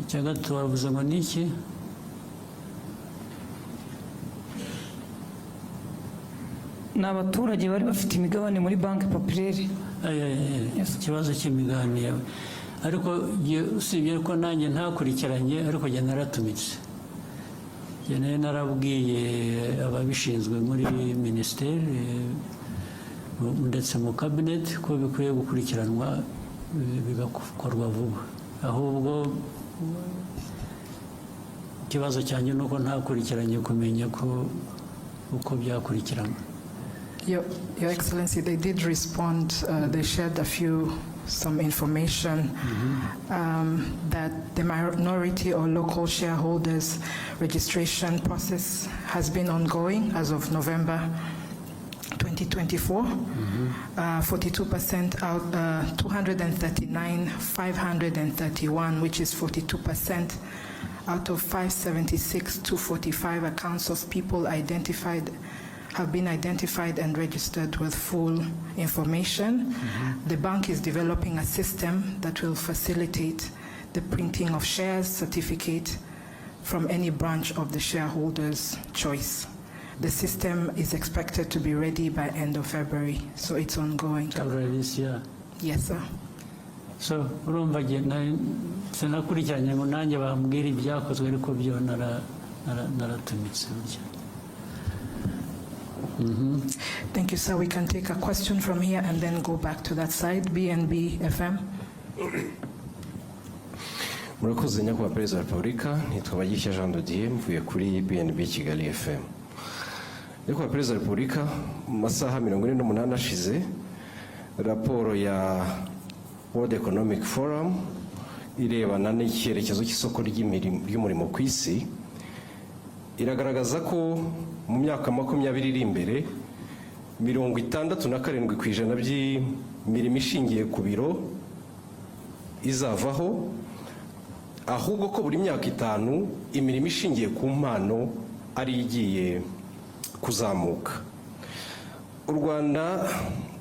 Icya gatatu wavuze ngo ni iki? Ni abaturage bari bafite imigabane muri banki populaire. Ikibazo cy'imigabane, ariko usibye ko nanjye ntakurikiranye, ariko njye naratumitse. Njye narabwiye ababishinzwe muri minisiteri ndetse mu kabineti ko bikwiye gukurikiranwa, bigakorwa vuba. Ahubwo ikibazo cyanjye ni uko ntakurikiranye kumenya ko uko byakurikiranwa. Your Excellency, they did respond. They shared some information that the minority or local shareholders registration process has been ongoing as of November 2024. 42% out, 239,531, which is 42% out of 576, 245 accounts of people have been identified and registered with full information. The bank is developing a system that will facilitate the printing of shares certificate from any branch of the shareholder's choice. The system is expected to be ready by end of February, so it's ongoing. Already this year. Yes, sir. So urumva sinakurikiranye ngo nanjye bambwira ibyakozwe ariko byo naratumitse burya. Thank you, sir. We can take a question from here and then go back to that side. BNB FM. Murakoze nyakubahwa Perezida wa Repubulika, nitwa Bagishya Jean de Dieu, mvuye kuri BNB Kigali FM. Nyakubahwa Perezida wa Repubulika, mu masaha 48 ashize, raporo ya World Economic Forum irebana n'icyerekezo cy'isoko ry'umurimo ku isi iragaragaza ko mu myaka 20 iri imbere 67% by'imirimo ishingiye ku biro izavaho, ahubwo ko buri myaka 5 imirimo ishingiye ku mpano ari igiye kuzamuka. U Rwanda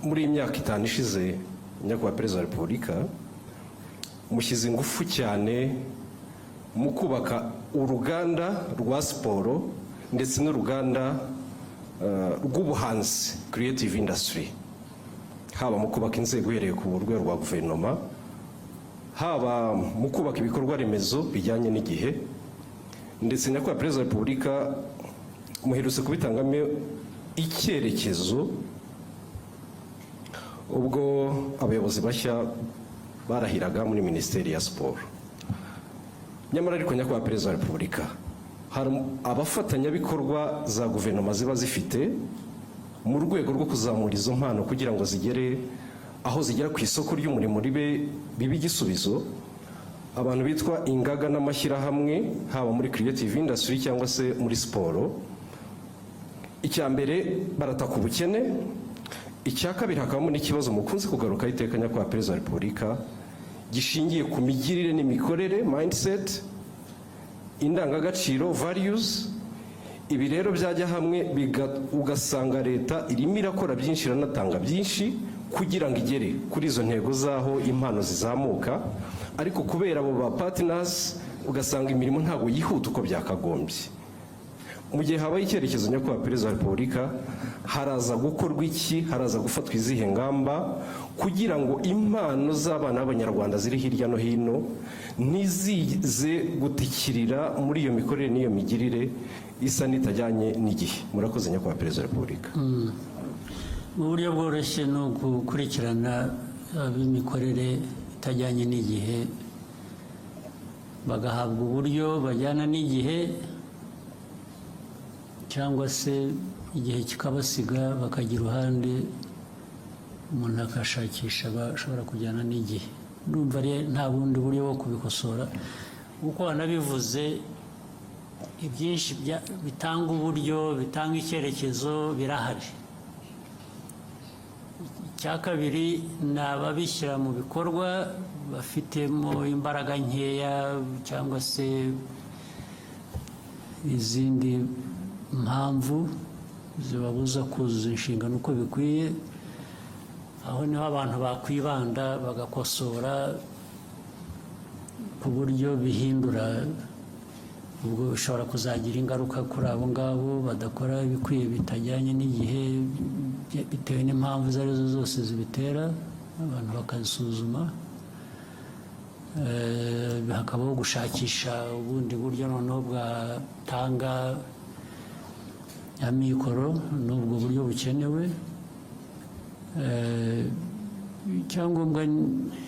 muri imyaka 5 ishize, nyakubahwa Perezida wa Repubulika, mushyize ingufu cyane mu kubaka uruganda rwa siporo ndetse n'uruganda rw'ubuhanzi, creative industry, haba mu kubaka inzego uhereye ku rwego rwa guverinoma, haba mu kubaka ibikorwa remezo bijyanye n'igihe, ndetse nyakubahwa Perezida wa Repubulika muherutse kubitangamo icyerekezo ubwo abayobozi bashya barahiraga muri Minisiteri ya Siporo. Nyamara ariko nyakubahwa Perezida wa Repubulika, hari abafatanyabikorwa za guverinoma ziba zifite mu rwego rwo kuzamura izo mpano kugira ngo zigere aho zigera ku isoko ry'umurimo bibe igisubizo, abantu bitwa ingaga n'amashyirahamwe, haba muri creative industry cyangwa se muri siporo. Icyambere barataka ubukene, icya kabiri hakabamo n'ikibazo mukunze kugaruka iteka nyakubahwa Perezida wa Repubulika gishingiye ku migirire n'imikorere, mindset, indangagaciro, values. Ibi rero byajya hamwe ugasanga leta irimo irakora byinshi, iranatanga byinshi kugira ngo igere kuri izo ntego zaho impano zizamuka, ariko kubera abo ba partners ugasanga imirimo ntabwo yihuta uko byakagombye. Mu gihe habaye icyerekezo nyakubahwa Perezida wa Repubulika, haraza gukorwa iki, haraza gufatwa izihe ngamba kugira ngo impano z'abana b'Abanyarwanda ziri hirya no hino ntizize gutikirira muri iyo mikorere n'iyo migirire isa n'itajyanye n'igihe. Murakoze nyakubahwa Perezida wa Repubulika. Mu buryo bworoshye no gukurikirana ab'imikorere itajyanye n'igihe bagahabwa uburyo bajyana n'igihe, cyangwa se igihe kikabasiga bakagira uruhande umuntu akashakisha bashobora kujyana n'igihe. Ndumva nta bundi buryo bwo kubikosora, kuko wanabivuze ibyinshi bitanga uburyo, bitanga icyerekezo birahari. Icya kabiri ni ababishyira mu bikorwa bafitemo imbaraga nkeya cyangwa se izindi mpamvu zibabuza kuzuza inshingano uko bikwiye. Aho niho abantu bakwibanda bagakosora ku buryo bihindura, ubwo bishobora kuzagira ingaruka kuri abo ngabo badakora ibikwiye bitajyanye n'igihe bitewe n'impamvu izo arizo zose zibitera, abantu bakazisuzuma. Hakabaho gushakisha ubundi buryo noneho bwatanga amikoro n'ubwo buryo bukenewe. Icyangombwa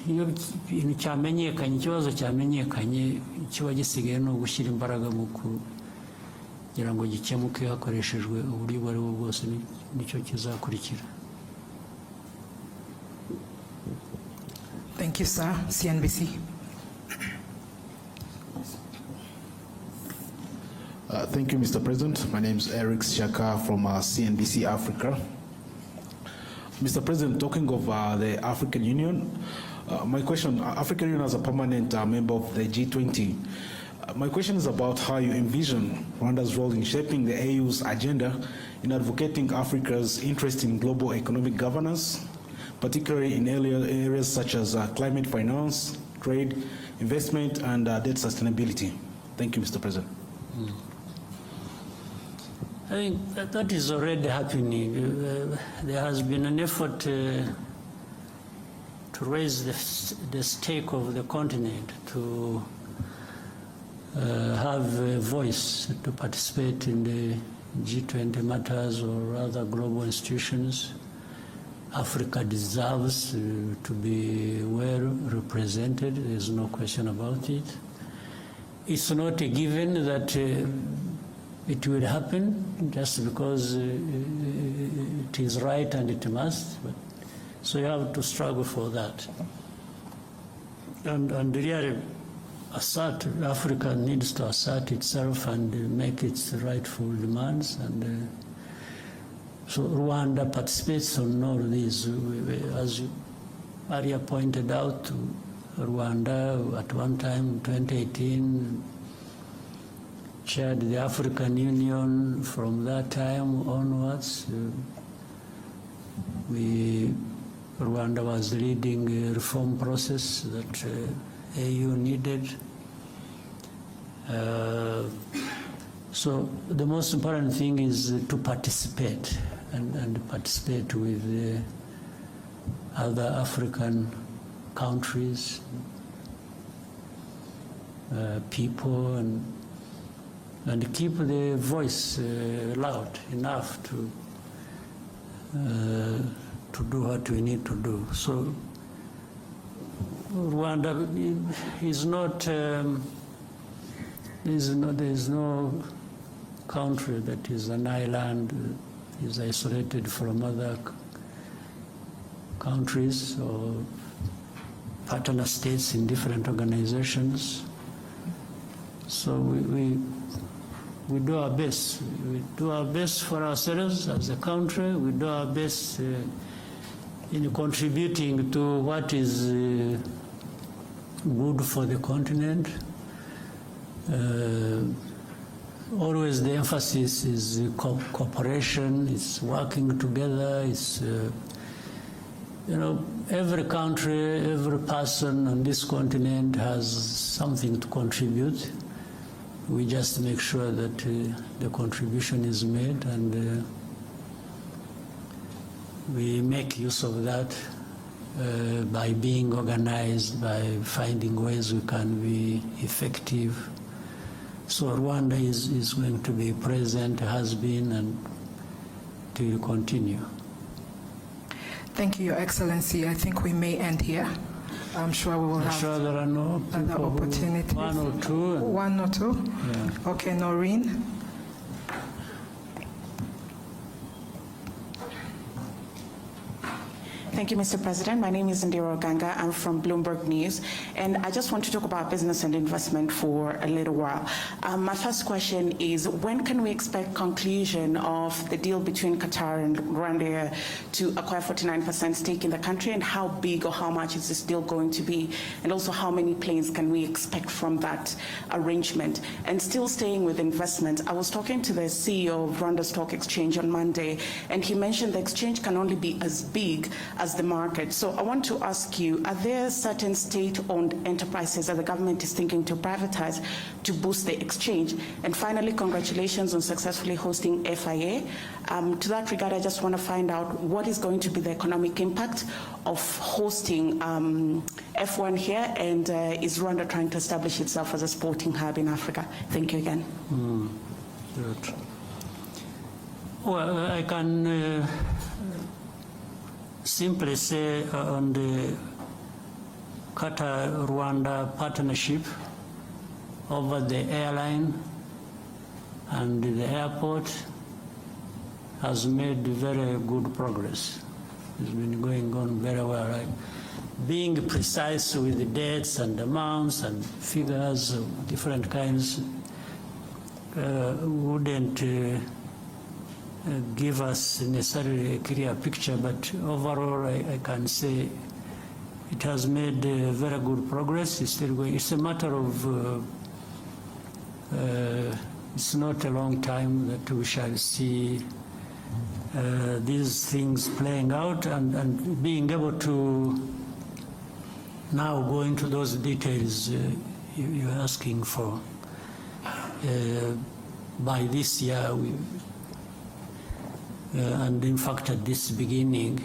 iyo ibintu cyamenyekanye, ikibazo cyamenyekanye, kiba gisigaye no gushyira imbaraga mu kugira ngo gikemuke hakoreshejwe uburyo ubwo ari bwo bwose nicyo kizakurikira. Thank you, sir. CNBC. Thank you, Mr. President. My name is Eric Shaka from CNBC Africa. Mr. President, talking of the African Union, my question, African Union as a permanent member of the G20, my question is about how you envision Rwanda's role in shaping the AU's agenda in advocating Africa's interest in global economic governance, particularly in areas such as climate finance, trade, investment, and debt sustainability. Thank you, Mr. President. I think that is already happening. There has been an effort to raise the stake of the continent, to have a voice, to participate in the G20 matters or other global institutions. Africa deserves to be well represented. There's no question about it. It's not a given that it will happen just because it is right and it must. But, so you have to struggle for that. And really, Africa needs to assert itself and make its rightful demands. And so Rwanda participates on all these. As Maria pointed out, Rwanda at one time, 2018, chaired the African Union. From that time onwards. Rwanda was leading a reform process that AU needed. So the most important thing is to participate and participate with other African countries, people, and keep the voice loud enough to do what we need to do. So Rwanda is not, there is no country that is an island, is isolated from other countries or partner states in different organizations. So we do our best. We do our best for ourselves as a country. We do our best in contributing to what is good for the continent. Always the emphasis is cooperation, it's working together, it's, every country, every person on this continent has something to contribute. We just make sure that the contribution is made, and we make use of that by being organized, by finding ways we can be effective. So Rwanda is going to be present, has been, and will continue. Thank you, Your Excellency. I think we may end here. I'm sure we will have there are no other opportunities. One or two. One or two? Yeah. Okay, Noreen. Thank you, Mr. President. My name is Indira Ganga. I'm from Bloomberg News, and I just want to talk about business and investment for a little while. My first question is, when can we expect conclusion of the deal between Qatar and Rwanda to acquire 49% stake in the country, and how big or how much is this deal going to be? And also, how many planes can we expect from that arrangement? And still staying with investment, I was talking to the CEO of Rwanda Stock Exchange on Monday, and he mentioned the exchange can only be as big as the market. So I want to ask you, are there certain state-owned enterprises that the government is thinking to privatize to boost the exchange? And finally, congratulations on successfully hosting FIA. To that regard, I just want to find out what is going to be the economic impact of hosting F1 here, and is Rwanda trying to establish itself as a sporting hub in Africa? Thank you again. Good. Well, I can simply say on the Qatar-Rwanda partnership over the airline, and the airport has made very good progress. It's been going on very well. Right? Being precise with the dates and amounts and figures of different kinds wouldn't give us necessarily a clear picture, but overall I can say it has made very good progress. It's still going. It's a matter of it's not a long time that we shall see these things playing out, and being able to now go into those details you're asking for. By this year, and in fact at this beginning,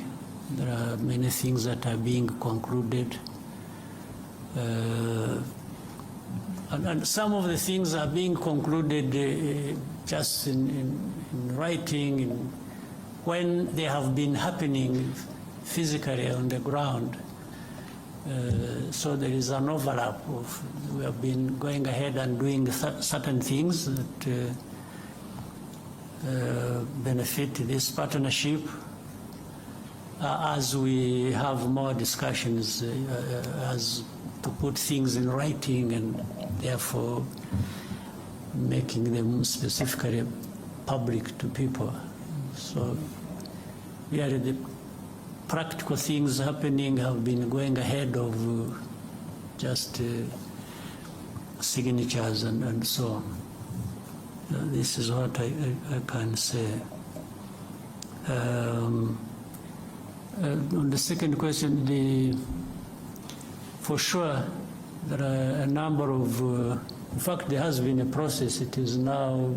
there are many things that are being concluded. And some of the things are being concluded just in writing, when they have been happening physically on the ground. So there is an overlap of, we have been going ahead and doing certain things that benefit this partnership. As we have more discussions, as to put things in writing and therefore making them specifically public to people. So really the practical things happening have been going ahead of just signatures and so on. This is what I can say. On the second question, for sure there are a number of, in fact there has been a process. It is now,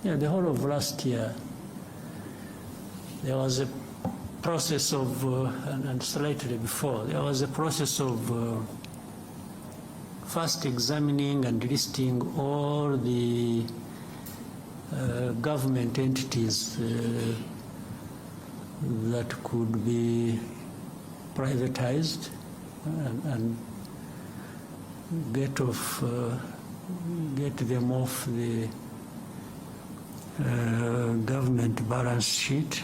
the whole of last year, there was a process of, and slightly before, there was a process of first examining and listing all the government entities that could be privatized and get them off the government balance sheet.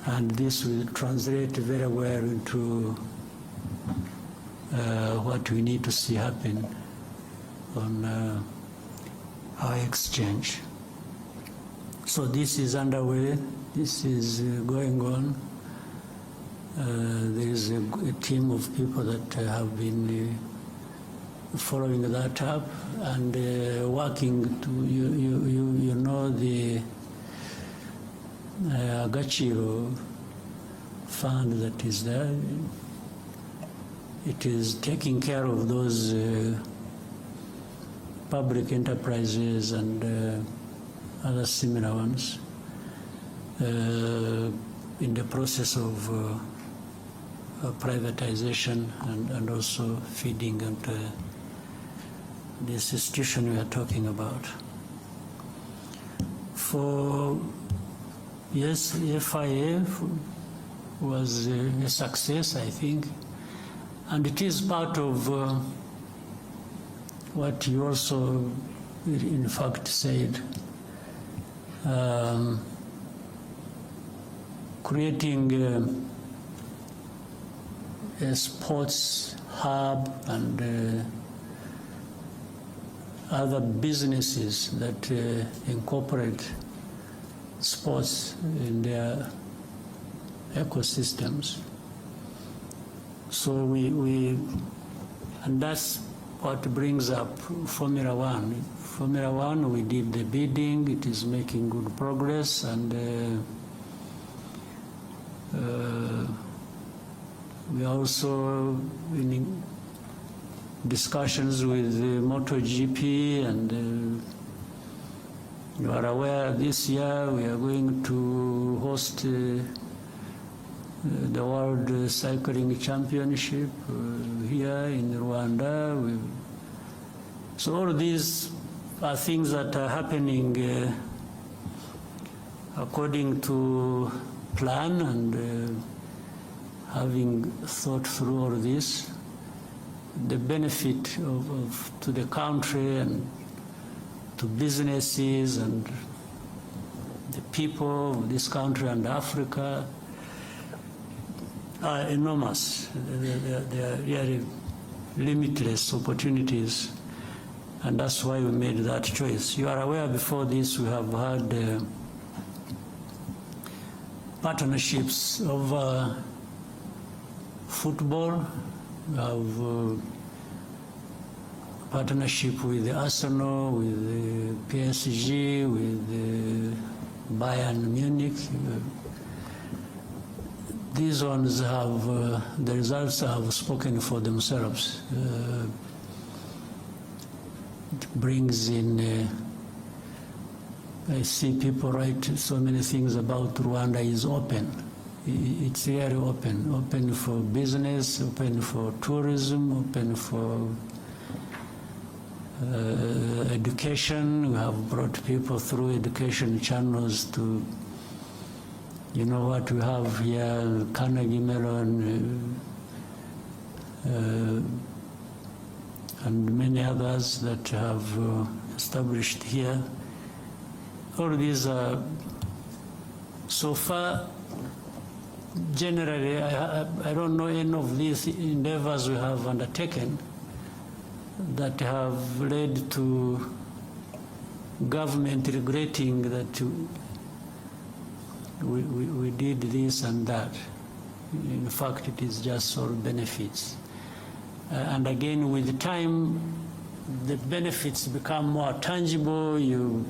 And this will translate very well into what we need to see happen on our exchange. So this is underway. This is going on. There is a team of people that have been following that up and working to, you know, the Agachiro fund that is there. It is taking care of those public enterprises and other similar ones in the process of privatization and also feeding into this institution we are talking about. For yes, FIA was a success, I think, and it is part of what you also, in fact, said, creating a sports hub and other businesses that incorporate sports in their ecosystems. So and that's what brings up Formula One. Formula One, we did the bidding, it is making good progress, and we are also in discussions with MotoGP, and you are aware this year we are going to host the World Cycling Championship here in Rwanda. So all these are things that are happening according to plan, and having thought through all this, the benefit to the country and to businesses and the people of this country and Africa are enormous. They are really limitless opportunities, and that's why we made that choice. You are aware before this we have had partnerships of football. We have partnership with the Arsenal, with the PSG, with the Bayern Munich. These ones have, the results have spoken for themselves. It brings in, I see people write so many things about Rwanda is open. It's very open for business, open for tourism, open for education. We have brought people through education channels to, you know what we have here, Kagame and many others that have established here. All these are, so far, generally, I don't know any of these endeavors we have undertaken that have led to government regretting that we did this and that. In fact, it is just all benefits. And again, with time, the benefits become more tangible. You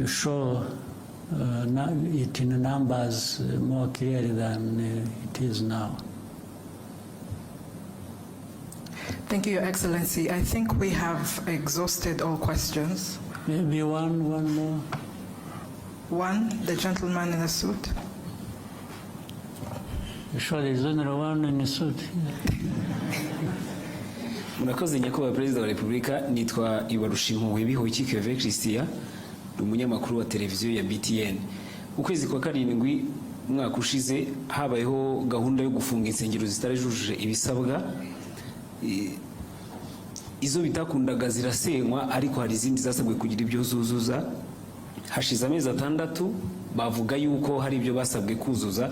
show it in numbers more clearly than it is now. Thank you, Your Excellency. I think we have exhausted all questions. Maybe one more. One, the gentleman in the suit. You sure there's only one in the suit? Murakoze nyakubahwa Perezida wa Repubulika, nitwa Ibarushimuwe Bihoyiki Keve Christian, umunyamakuru wa televiziyo ya BTN. Ukwezi kwa karindwi umwaka ushize habayeho gahunda yo gufunga insengero zitarajuje ibisabwa. Izo bitakundaga zirasenywa, ariko hari izindi zasabwe kugira ibyo zuzuza. Hashize amezi 6 bavuga yuko hari ibyo basabwe kuzuza.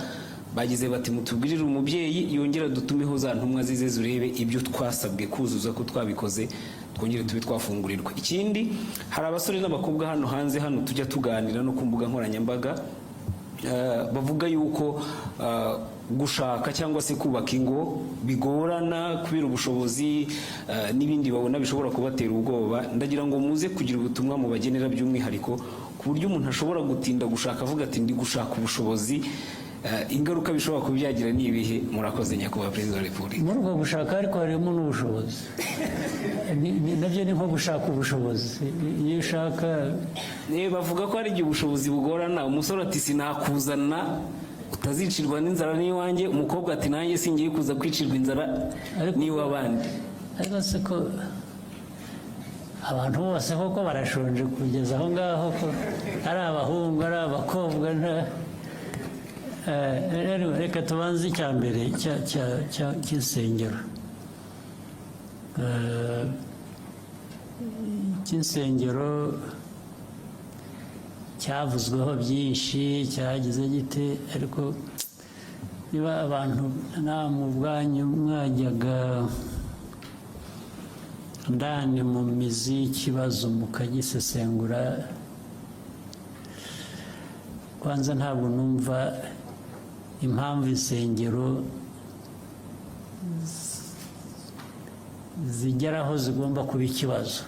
Bagize bati mutubwirire umubyeyi yongera dutumeho za ntumwa zize zurebe ibyo twasabwe kuzuza ko twabikoze, twongere tube twafungurirwa. Ikindi, hari abasore n'abakobwa hano hanze hano tujya tuganira no ku mbuga nkoranyambaga bavuga yuko gushaka cyangwa se kubaka ingo bigorana kubera ubushobozi n'ibindi babona bishobora kubatera ubwoba. Ndagira ngo muze kugira ubutumwa mu bagenera by'umwihariko ku buryo umuntu ashobora gutinda gushaka avuga ati ndi gushaka ubushobozi, ingaruka bishobora kubyagira ni ibihe. Murakoze nyakubahwa Perezida wa Repubulika. Muri uko gushaka ariko harimo n'ubushobozi. Nabyo ni nko gushaka ubushobozi. Iyo ushaka bavuga ko ari igihe ubushobozi bugorana. Umusore ati sinakuzana utazicirwa n'inzara n'iwanjye, umukobwa ati nanjye singiye kuza kwicirwa inzara n'iwabandi. Ariko se ko abantu bose koko barashonje kugeza aho ngaho ko ari abahungu ari abakobwa reka tubanze icya mbere cy'insengero. Cy'insengero cyavuzweho byinshi, cyagize gite, ariko niba abantu namwe ubwanyu mwajyaga ndani mu mizi y'ikibazo mukagisesengura, kwanza ntabwo numva impamvu insengero zigeraho zigomba kuba ikibazo.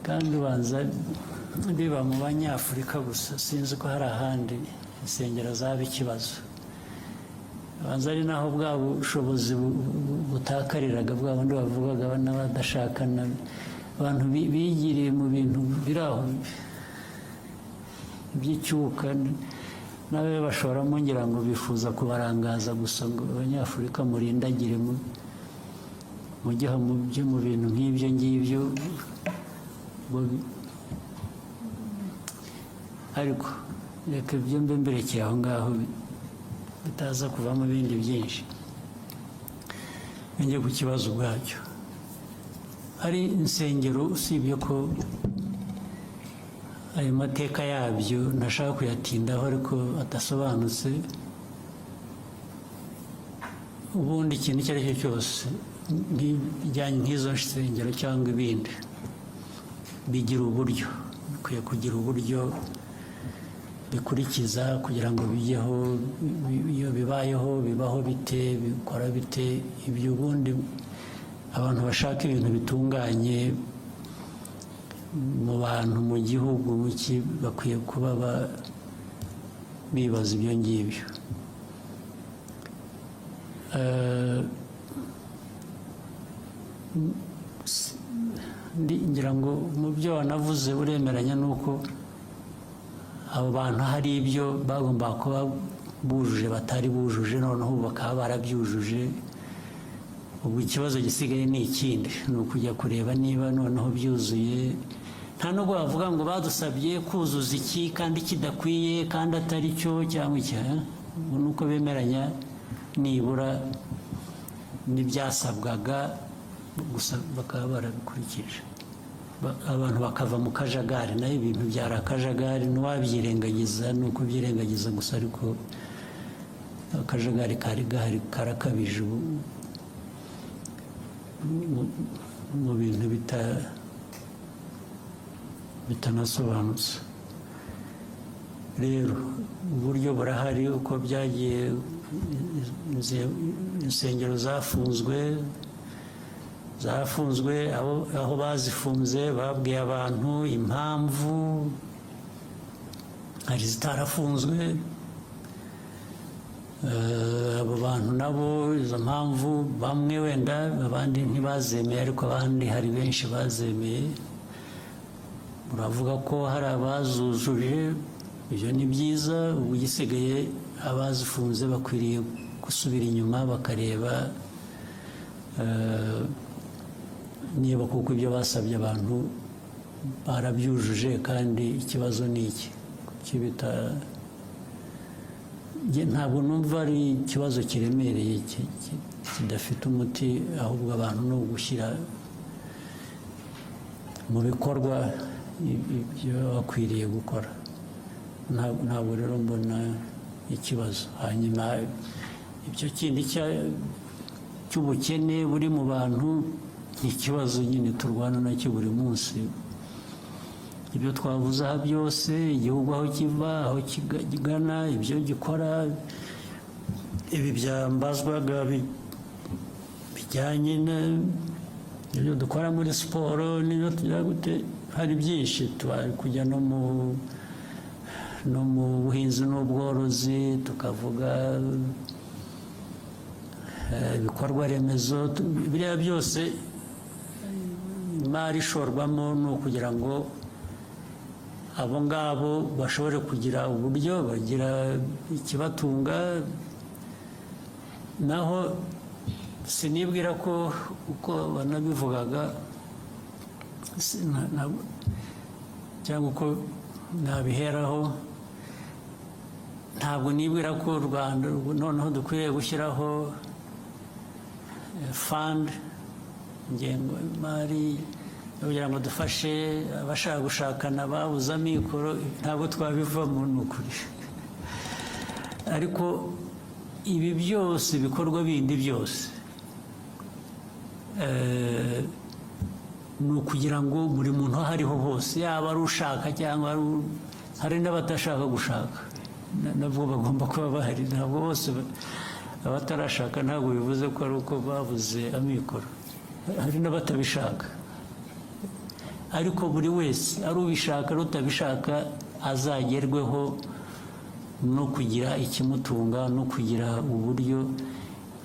Kandi ubanza biba mu Banyafurika gusa, sinzi ko hari ahandi insengero zaba ikibazo. Ubanza ari naho bwa bushobozi butakariraga, bwa bundi bavugaga n'abadashakana, abantu bigiriye mu bintu biraho by'icyuka, nawe bashoramo ngira ngo bifuza kubarangaza gusa ngo Abanyafurika murindagire mujye mu bintu nk'ibyo ngibyo. Ariko reka ibyo mbe mberekeye aho ngaho bitaza kuvamo ibindi byinshi. njye ku kibazo ubwacyo. Hari insengero usibye ko ayo mateka yabyo ntashaka kuyatindaho ariko adasobanutse, ubundi ikintu icyo ari cyo cyose bijyanye nk'izo nsengero cyangwa ibindi bigira uburyo, bikwiye kugira uburyo bikurikiza kugira ngo bijyeho. Iyo bibayeho bibaho bite, bikora bite, ibyo ubundi abantu bashaka ibintu bitunganye mu bantu mu gihugu bakwiye kuba bibaza ibyo ngibyo. Ngira ngo mu byo wanavuze uremeranya n'uko abo bantu hari ibyo bagomba kuba bujuje batari bujuje, noneho bakaba barabyujuje. Ubu ikibazo gisigaye ni ikindi, ni ukujya kureba niba noneho byuzuye. Nta nubwo bavuga ngo badusabye kuzuza iki kandi kidakwiye kandi atari cyo cyangwa iki. Ubu ni uko bemeranya nibura n'ibyasabwaga, gusa bakaba barabikurikije. Abantu bakava mu kajagari, nayo ibintu byari akajagari, ntiwabyirengagiza, ni uko byirengagiza gusa, ariko akajagari kari gahari karakabije ubu mu bintu bitanasobanutse. Rero uburyo burahari uko byagiye, insengero zafunzwe, aho bazifunze babwiye abantu impamvu, hari zitarafunzwe. Abo bantu nabo izo mpamvu bamwe wenda abandi ntibazemeye, ariko abandi hari benshi bazemeye. Muravuga ko hari abazujuje, ibyo ni byiza. Ubu gisigaye abazifunze bakwiriye gusubira inyuma bakareba niba kuko ibyo basabye abantu barabyujuje, kandi ikibazo ni iki. Ntabwo numva ari ikibazo kiremereye kidafite umuti, ahubwo abantu ni ugushyira mu bikorwa ibyo bakwiriye gukora. Ntabwo rero mbona ikibazo. Hanyuma ibyo kindi cy'ubukene buri mu bantu ni ikibazo nyine turwana nacyo buri munsi. Ibyo twavuze aha byose, igihugu aho kiva, aho kigana, ibyo gikora, ibi byambazwaga bijyanye n'ibyo dukora muri siporo, n'ibyo tugira gute, hari byinshi. Tubari kujya no mu buhinzi n'ubworozi, tukavuga ibikorwa remezo. Biriya byose imari ishorwamo ni ukugira ngo abo ngabo bashobore kugira uburyo bagira ikibatunga. Naho sinibwira ko uko banabivugaga cyangwa uko nabiheraho, ntabwo nibwira ko u Rwanda noneho dukwiriye gushyiraho fund, ingengo y'imari kugira ngo dufashe abashaka gushakana babuze amikoro. Ntabwo twabivamo, ni ukuri. Ariko ibi byose, ibikorwa bindi byose, ni ukugira ngo buri muntu aho ariho hose, yaba ari ushaka cyangwa hari n'abatashaka gushaka, nabwo bagomba kuba bahari. Ntabwo bose abatarashaka, ntabwo bivuze ko ari uko babuze amikoro, hari n'abatabishaka. Ariko buri wese, ari ubishaka ari utabishaka, azagerweho no kugira ikimutunga, no kugira uburyo.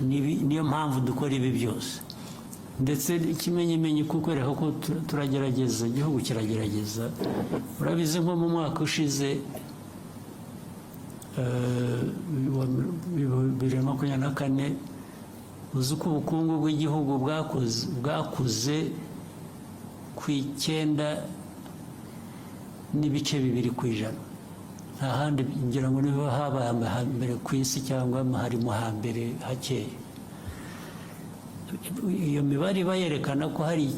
Niyo mpamvu dukora ibi byose. Ndetse ikimenyimenyi kukwereka ko turagerageza, igihugu kiragerageza. Urabizi nko mu mwaka ushize 2024, uzi ko ubukungu bw'igihugu bwakuze ku 9.2%. Nta handi ngira ngo niho habaye mbere ku isi, cyangwa harimo hambere hakeya. iyo mibare iba yerekana ko hari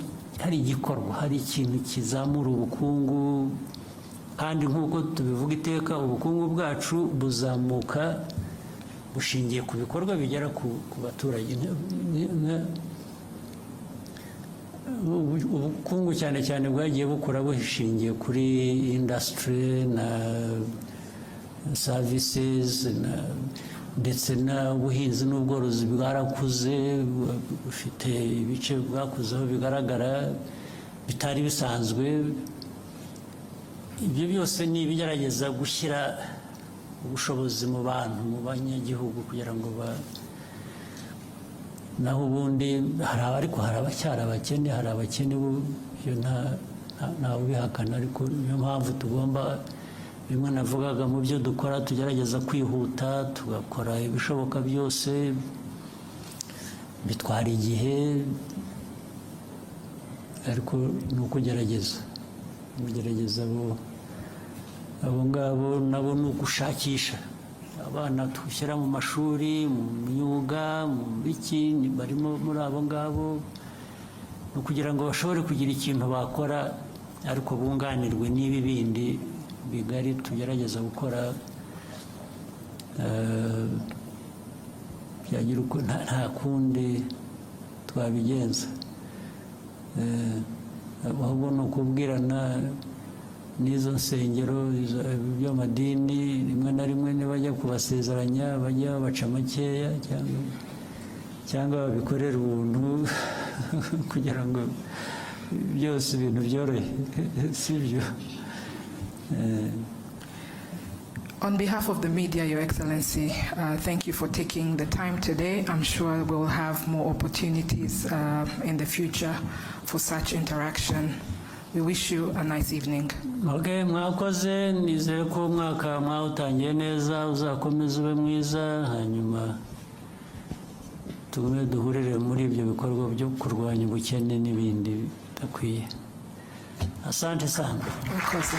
igikorwa, hari ikintu kizamura ubukungu, kandi nk'uko tubivuga iteka ubukungu bwacu buzamuka bushingiye ku bikorwa bigera ku baturage. Ubukungu cyane cyane bwagiye bukura bushingiye kuri industry na services ndetse n'ubuhinzi n'ubworozi bwarakuze, bufite ibice bwakuzeho bigaragara bitari bisanzwe. Ibyo byose ni ibigerageza gushyira ubushobozi mu bantu, mu banyagihugu, kugira ngo naho ubundi ariko hari abacyari abakene, hari abakene, ntawe ubihakana, ariko niyo mpamvu tugomba, bimwe navugaga mu byo dukora tugerageza kwihuta, tugakora ibishoboka byose, bitwara igihe, ariko ni ukugerageza abo ngabo nabo ni ugushakisha abana dushyira mu mashuri, mu myuga, mu biki, barimo muri abo ngabo, ni ukugira ngo bashobore kugira ikintu bakora, ariko bunganirwe n'ibi bindi bigari tugerageza gukora. Byagira uko nta kundi twabigenza, ahubwo ni ukubwirana n'izo nsengero by'amadini, rimwe na rimwe nibajya kubasezeranya bajya babaca makeya cyangwa babikorera ubuntu kugira ngo byose ibintu byorohe, sibyo? On behalf of the media, Your Excellency, thank you for taking the time today. I'm sure we'll have more opportunities in the future for such interaction. We wish you a nice evening. Okay, mwakoze, nizere ko umwaka mwawutangiye neza, uzakomeza ube mwiza, hanyuma tugume duhurire muri ibyo bikorwa byo kurwanya ubukene n'ibindi bidakwiye. Asante sana. Mwakoze.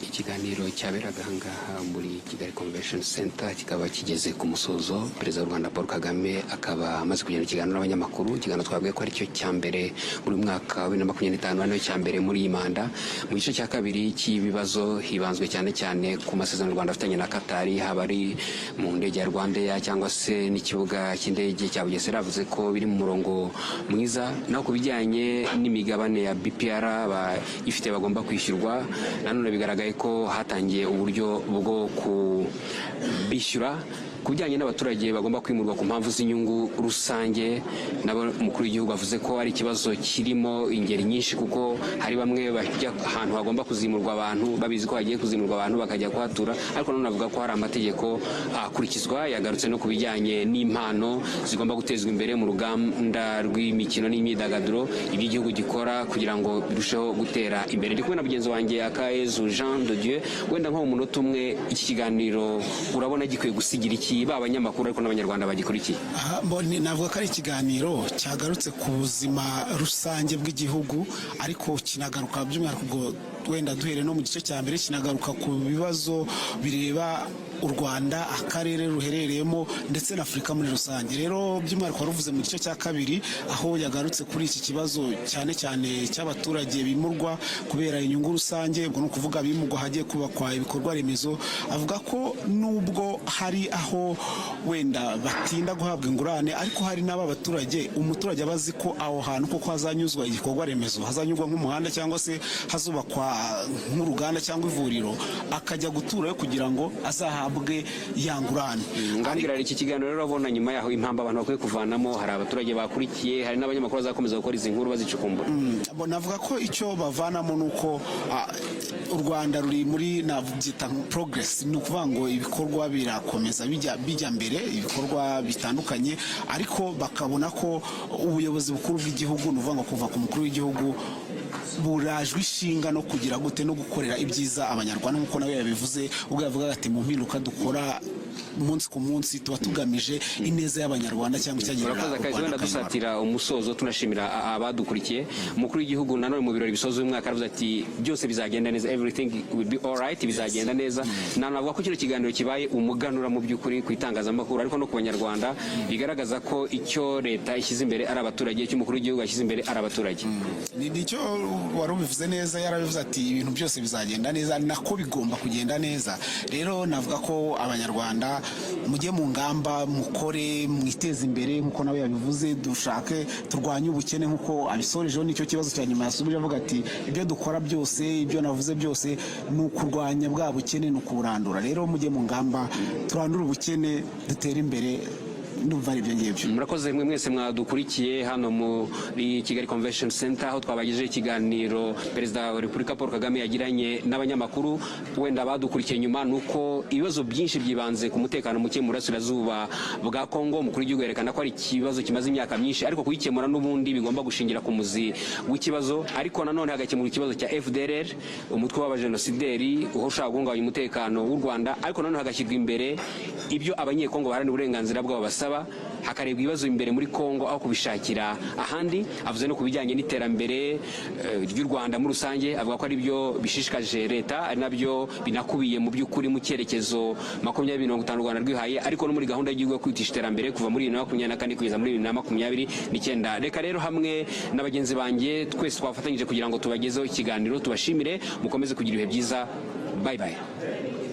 Ikiganiro cyaberaga ahangaha muri Kigali Convention Center kikaba kigeze ku musozo. Perezida w'u Rwanda Paul Kagame akaba amaze kugirana ikiganiro n'abanyamakuru. Ikiganiro twabwiye ko ari cyo cya mbere muri mwaka wa 2025, ari cya mbere muri iyi manda. Mu gice cya kabiri cy'ibibazo hibanzwe cyane cyane ku masezerano u Rwanda afitanye na Qatar, haba ari mu ndege ya Rwanda cyangwa se n'ikibuga cy'indege cya Bugesera, avuze ko biri mu murongo mwiza. Naho ku bijyanye n'imigabane ya BPR ifite bagomba kwishyurwa, nanone bigaragaye ko hatangiye uburyo bwo kubishyura. Ku bijyanye n'abaturage bagomba kwimurwa ku mpamvu z'inyungu rusange, nabo umukuru w'igihugu avuze ko ari ikibazo kirimo ingeri nyinshi, kuko hari bamwe bajya ahantu hagomba kuzimurwa abantu babizi ko hagiye kuzimurwa abantu bakajya kuhatura, ariko none avuga ko hari amategeko akurikizwa. Yagarutse no ku bijyanye n'impano zigomba gutezwa imbere mu ruganda rw'imikino n'imyidagaduro iby'igihugu gikora kugira ngo birusheho gutera imbere. Ndi kumwe na mugenzi wanjye Akayezu Jean de Dieu. Wenda nko mu munota umwe, iki kiganiro urabona gikwiye gusigira iki abanyamakuru ariko n'abanyarwanda bagikurikiye? Navuga ko ari ikiganiro cyagarutse ku buzima rusange bw'igihugu, ariko kinagaruka by'umwihariko wenda duhere no mu gice cya mbere, kinagaruka ku bibazo bireba u Rwanda, akarere ruherereyemo ndetse na Afurika muri rusange. Rero by'umwihariko waruvuze mu gice cya kabiri, aho yagarutse kuri iki kibazo cyane cyane cy'abaturage bimurwa kubera inyungu rusange, ubwo ni ukuvuga bimurwa hagiye kubakwa ibikorwa remezo. Avuga ko nubwo hari aho wenda batinda guhabwa ingurane, ariko hari n'aba baturage, umuturage abazi ko aho hantu koko hazanyuzwa igikorwa remezo, hazanyurwa nk'umuhanda cyangwa se hazubakwa nk'uruganda cyangwa ivuriro, akajya guturayo kugira ngo azahabwe ya ngurane. Ngambira iki kiganiro rero abona nyuma yaho impamvu abantu bakwiye kuvanamo, hari abaturage bakurikiye, hari n'abanyamakuru bazakomeza gukora izi nkuru bazicukumbura. Navuga ko icyo bavanamo nuko u Rwanda ruri muri navuga progress, ni ukuvuga ngo ibikorwa birakomeza bijya mbere, ibikorwa bitandukanye, ariko bakabona ko ubuyobozi bukuru bw'igihugu, ni ukuvuga ngo kuva ku mukuru w'igihugu burajwe ishinga no kugira gute no gukorera ibyiza abanyarwanda nk'uko nawe yabivuze ubwo yavuga ati mu mpinduka dukora umunsi ku munsi tuba tugamije ineza y'abanyarwanda cyangwa icyagirira urakoze akazi wenda dusatira umusozo tunashimira abadukurikiye umukuru w'igihugu nanone mu birori bisoza uyu mwaka aravuze ati byose bizagenda neza, everything will be all right, bizagenda neza. Nanavuga ko kino kiganiro kibaye umuganura mu by'ukuri ku itangazamakuru ariko no ku banyarwanda, bigaragaza ko icyo leta ishyize imbere ari abaturage, icyo umukuru w'igihugu yashyize imbere ari abaturage. Nicyo wari ubivuze neza, yarabivuze ati ibintu byose bizagenda neza, nako bigomba kugenda neza. Rero navuga ko abanyarwanda mujye mu ngamba, mukore, mwiteze imbere nk'uko nawe yabivuze, dushake turwanye ubukene nk'uko abisorejeho. Nicyo kibazo cya nyuma yasubije avuga ati ibyo dukora byose, ibyo navuze byose ni ukurwanya bwa bukene, ni ukuburandura. Rero mujye mu ngamba turandure ubukene, dutere imbere. Ndumva ari ibyo ngibyo. Murakoze mwe mwese mwadukurikiye hano muri Kigali Convention Center, aho twabagejeje ikiganiro Perezida wa Repubulika Paul Kagame yagiranye n'abanyamakuru. Wenda badukurikiye nyuma nuko ibibazo byinshi byibanze ku mutekano muke mu burasirazuba bwa Kongo. Umukuru w'igihugu yerekana ko ari ikibazo kimaze imyaka myinshi, ariko kuyikemura n'ubundi bigomba gushingira ku muzi w'ikibazo. Ariko nanone hagakemura ikibazo cya FDLR, umutwe w'abajenosideri ushaka guhungabanya umutekano w'u Rwanda, ariko nanone hagashyirwa imbere ibyo abanyekongo baharanira uburenganzira bwabo basaba, hakarebwa ibibazo imbere muri Kongo aho kubishakira ahandi. Avuze no ku bijyanye n'iterambere ry'u Rwanda muri rusange, avuga ko ari byo bishishikaje leta, ari nabyo binakubiye mu by'ukuri mu cyerekezo 2050 u Rwanda rwihaye, ariko no muri gahunda y'igihugu yo kwihutisha iterambere kuva muri 2024 kugeza muri 2029. Reka rero hamwe na bagenzi banjye twese twafatanyije kugira ngo tubagezeho ikiganiro, tubashimire, mukomeze kugira ibihe byiza. Bye bye.